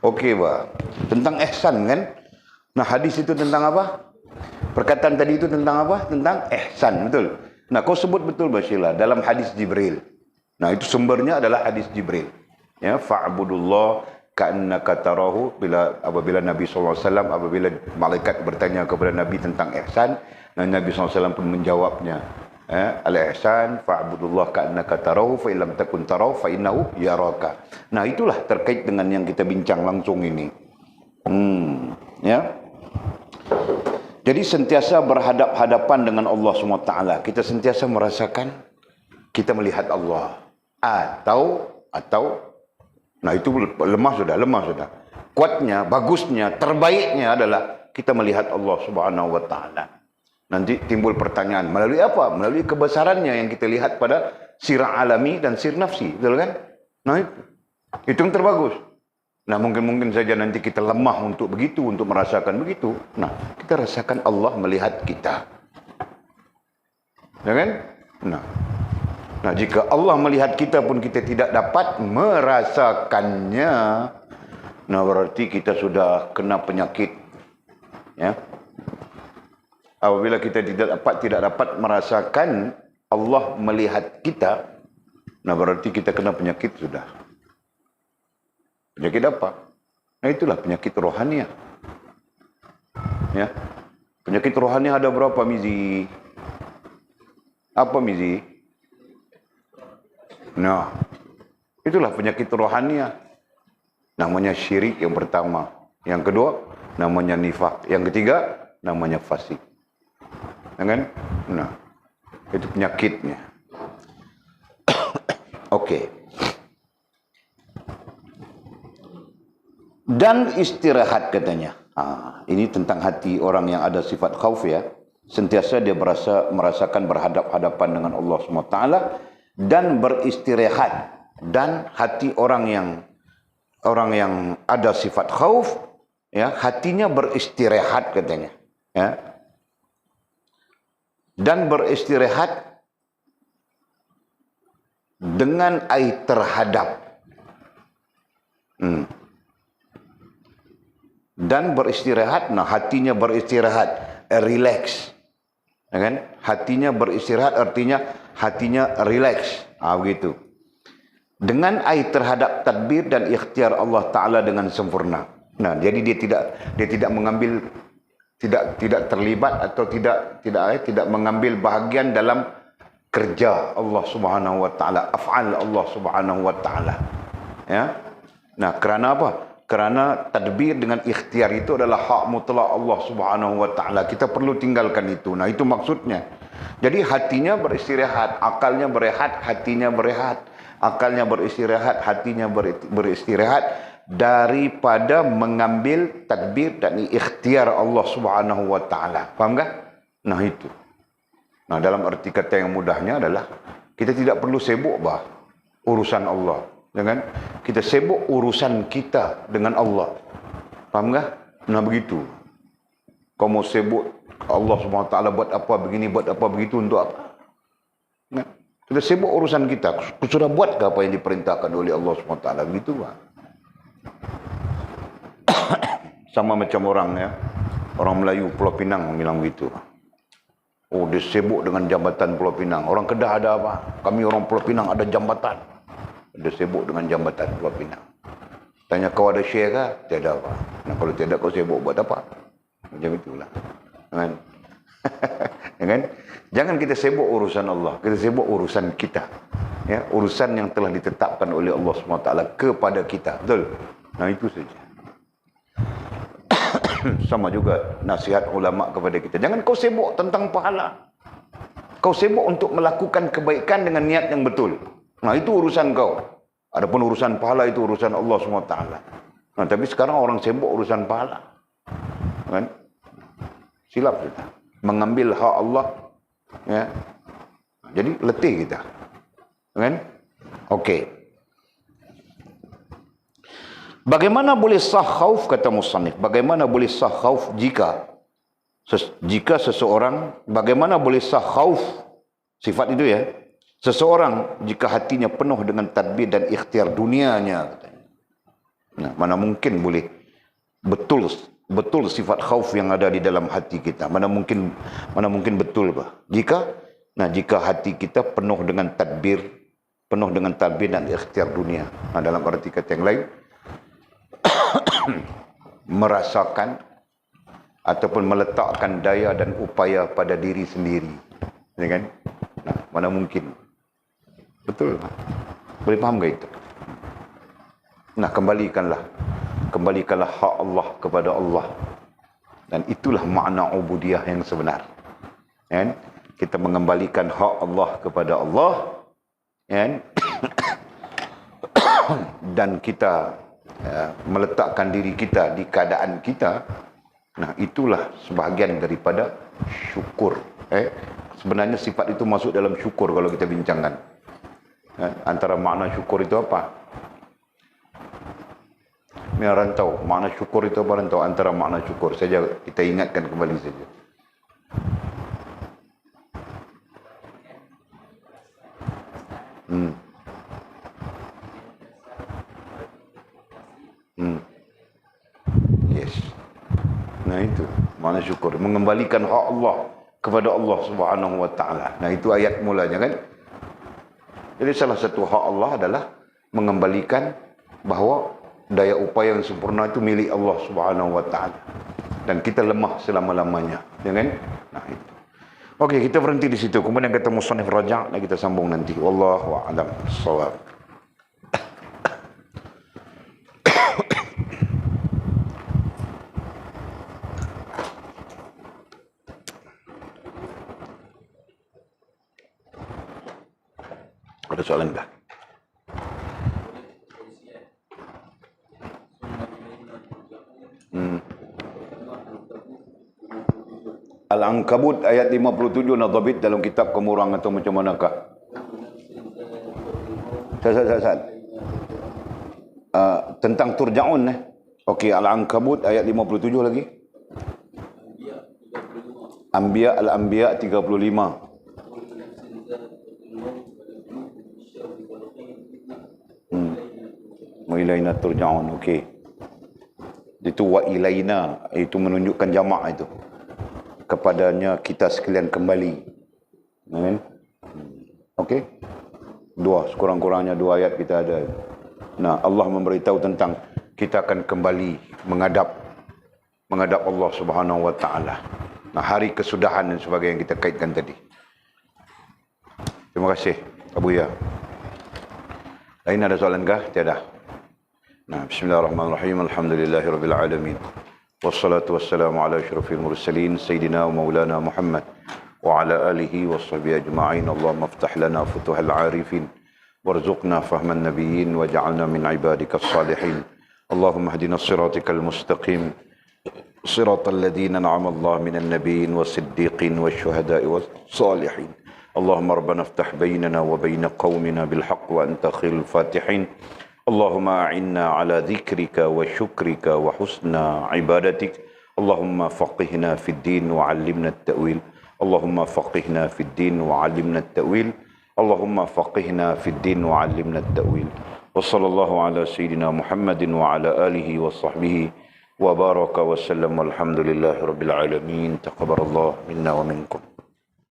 Okey, Pak. Tentang ihsan kan? Nah, hadis itu tentang apa? Perkataan tadi itu tentang apa? Tentang ihsan, betul? Nah, kau sebut betul, Basyila, dalam hadis Jibril. Nah, itu sumbernya adalah hadis Jibril. Ya, fa'budullah ka'annaka tarahu, apabila Nabi SAW, apabila malaikat bertanya kepada Nabi tentang ihsan, dan Nabi SAW pun menjawabnya. Al-ihsan fa'budullah ka'annaka tarahu fa illam takun tarahu fa innahu yaraka. Nah, itulah terkait dengan yang kita bincang langsung ini. Ya. Jadi sentiasa berhadap-hadapan dengan Allah SWT. Kita sentiasa merasakan kita melihat Allah. Atau nah, itu lemah sudah. Kuatnya, bagusnya, terbaiknya adalah kita melihat Allah Subhanahu wa taala. Nanti timbul pertanyaan, melalui apa? Melalui kebesarannya yang kita lihat pada sirah alami dan sir nafsi, betul kan? Nah, itu yang terbagus. Nah, mungkin saja nanti kita lemah untuk begitu, untuk merasakan begitu. Nah, kita rasakan Allah melihat kita. Ya kan? Nah, jika Allah melihat kita pun kita tidak dapat merasakannya, nah berarti kita sudah kena penyakit. Ya. Apabila kita tidak dapat merasakan Allah melihat kita, nah berarti kita kena penyakit sudah. Penyakit apa? Nah, itulah penyakit rohania. Ya. Penyakit rohania ada berapa, Mizi? Apa, Mizi? Nah, itulah penyakit rohania. Namanya syirik yang pertama. Yang kedua, namanya nifak. Yang ketiga, namanya fasik. Ya kan? Nah, itu penyakitnya. Okey. Dan istirahat katanya. Ini tentang hati orang yang ada sifat khauf ya. Sentiasa dia merasakan berhadap-hadapan dengan Allah SWT dan beristirahat. Dan hati orang yang ada sifat khauf ya, hatinya beristirahat katanya. Ya. Dan beristirahat dengan air terhadap. Dan beristirahat, nah hatinya beristirahat, relax, ya kan? Hatinya beristirahat artinya hatinya relax, begitu. Dengan air terhadap tadbir dan ikhtiar Allah Taala dengan sempurna. Nah, jadi dia tidak mengambil, tidak terlibat atau tidak mengambil bahagian dalam kerja Allah Subhanahu Wa Taala, af'al Allah Subhanahu Wa Taala. Ya, nah kerana apa? Kerana tadbir dengan ikhtiar itu adalah hak mutlak Allah Subhanahu Wa Taala. Kita perlu tinggalkan itu. Nah, itu maksudnya. Jadi hatinya beristirahat, akalnya berehat, hatinya berehat. Akalnya beristirahat, hatinya beristirahat daripada mengambil tadbir dan ikhtiar Allah Subhanahu Wa Taala. Faham tak? Nah, itu. Nah, dalam arti kata yang mudahnya adalah kita tidak perlu sibuk urusan Allah. Jangan kita sibuk urusan kita dengan Allah. Faham tak? Nah, begitu. Kau mau sibuk Allah SWT buat apa begini, buat apa begitu, untuk apa? Nah, kita sibuk urusan kita. Sudah buat ke apa yang diperintahkan oleh Allah SWT? Begitu, Pak. Sama macam orang ya. Orang Melayu Pulau Pinang bilang begitu. Oh, dia sibuk dengan jambatan Pulau Pinang. Orang Kedah ada apa? Kami orang Pulau Pinang ada jambatan. Dia sibuk dengan jambatan Pulau Pinang. Tanya, kau ada share kah? Tiada apa. Nah, kalau tiada, kau sibuk buat apa? Macam itulah. Kan? Ya kan? Jangan kita sibuk urusan Allah. Kita sibuk urusan kita. Ya, urusan yang telah ditetapkan oleh Allah SWT kepada kita. Betul? Nah, itu saja. Sama juga nasihat ulama kepada kita. Jangan kau sibuk tentang pahala. Kau sibuk untuk melakukan kebaikan dengan niat yang betul. Nah, itu urusan kau. Adapun urusan pahala itu urusan Allah SWT. Nah, tapi sekarang orang sibuk urusan pahala. Kan? Silap kita. Mengambil hak Allah. Ya. Jadi letih kita. Kan? Okey. Bagaimana boleh sah khauf, kata musannif? Bagaimana boleh sah khauf jika seseorang, bagaimana boleh sah khauf, sifat itu ya, seseorang jika hatinya penuh dengan tadbir dan ikhtiar dunianya, katanya. Nah, mana mungkin boleh betul sifat khauf yang ada di dalam hati kita? Mana mungkin betul, bah? Jika hati kita penuh dengan tadbir dan ikhtiar dunia. Nah, dalam arti kata yang lain, merasakan ataupun meletakkan daya dan upaya pada diri sendiri. Ya kan? Nah, mana mungkin? Betul. Boleh faham ke itu? Nah, kembalikanlah hak Allah kepada Allah. Dan itulah makna ubudiyah yang sebenar. Kan? Kita mengembalikan hak Allah kepada Allah. Kan? Dan kita meletakkan diri kita di keadaan kita. Nah, itulah sebahagian daripada syukur. Sebenarnya sifat itu masuk dalam syukur kalau kita bincangkan. Antara makna syukur itu apa? Ini rantau. Makna syukur itu apa rantau? Antara makna syukur saja kita ingatkan kembali saja. Yes. Nah, itu makna syukur, mengembalikan hak Allah kepada Allah Subhanahu wa taala. Nah, itu ayat mulanya kan. Jadi salah satu hak Allah adalah mengembalikan bahawa daya upaya yang sempurna itu milik Allah Subhanahu wa taala. Dan kita lemah selama-lamanya, ya kan? Nah, itu. Okey, kita berhenti di situ. Kemudian kata musannif raja' dan kita sambung nanti. Wallahu a'lam bissawab. Ada soalan tak? Al-Ankabut ayat 57 Nadhabit dalam kitab Kemurang atau macam manakah? Tentang turja'un Okey, Al-Ankabut ayat 57 lagi. Al-Anbiya 35. Wa ilaina turja'un. Okey. Itu wa ilaina, itu menunjukkan jamak itu. Kepadanya kita sekalian kembali. Amin. Okey. Sekurang-kurangnya 2 ayat kita ada. Nah, Allah memberitahu tentang kita akan kembali menghadap Allah Subhanahu wa taala. Nah, hari kesudahan dan sebagainya yang kita kaitkan tadi. Terima kasih Abu Ya. Lain ada soalan kah? Tiada. Nah, bismillahirrahmanirrahim. Alhamdulillahirabbil alamin. Wassalatu wassalamu ala asyrafil mursalin sayyidina wa maulana Muhammad wa ala alihi washabbihi ajma'in. Allahumma iftah lana futuhal arifin warzuqna fahman nabiyyin waj'alna min ibadikas salihin. Allahumma hdina siratikal mustaqim siratal ladzina an'ama Allah minan nabiyyin was-siddiqin wasyuhada'i was-salihin. Allahumma rabbana iftah bainana wa bain qaumina bil haqq wa anta khairul fatihin. Allahumma a'inna ala dhikrika wa syukrika wa husna ibadatik. Allahumma faqihna fid din wa 'allimna at-ta'wil. Allahumma faqihna fid din wa 'allimna at-ta'wil. Allahumma faqihna fid din wa 'allimna at-ta'wil. Wa sallallahu ala sayyidina Muhammadin wa ala alihi wa sahbihi wa baraka wa sallam. Walhamdulillahi rabbil alamin. Taqabbalallahu minna wa minkum.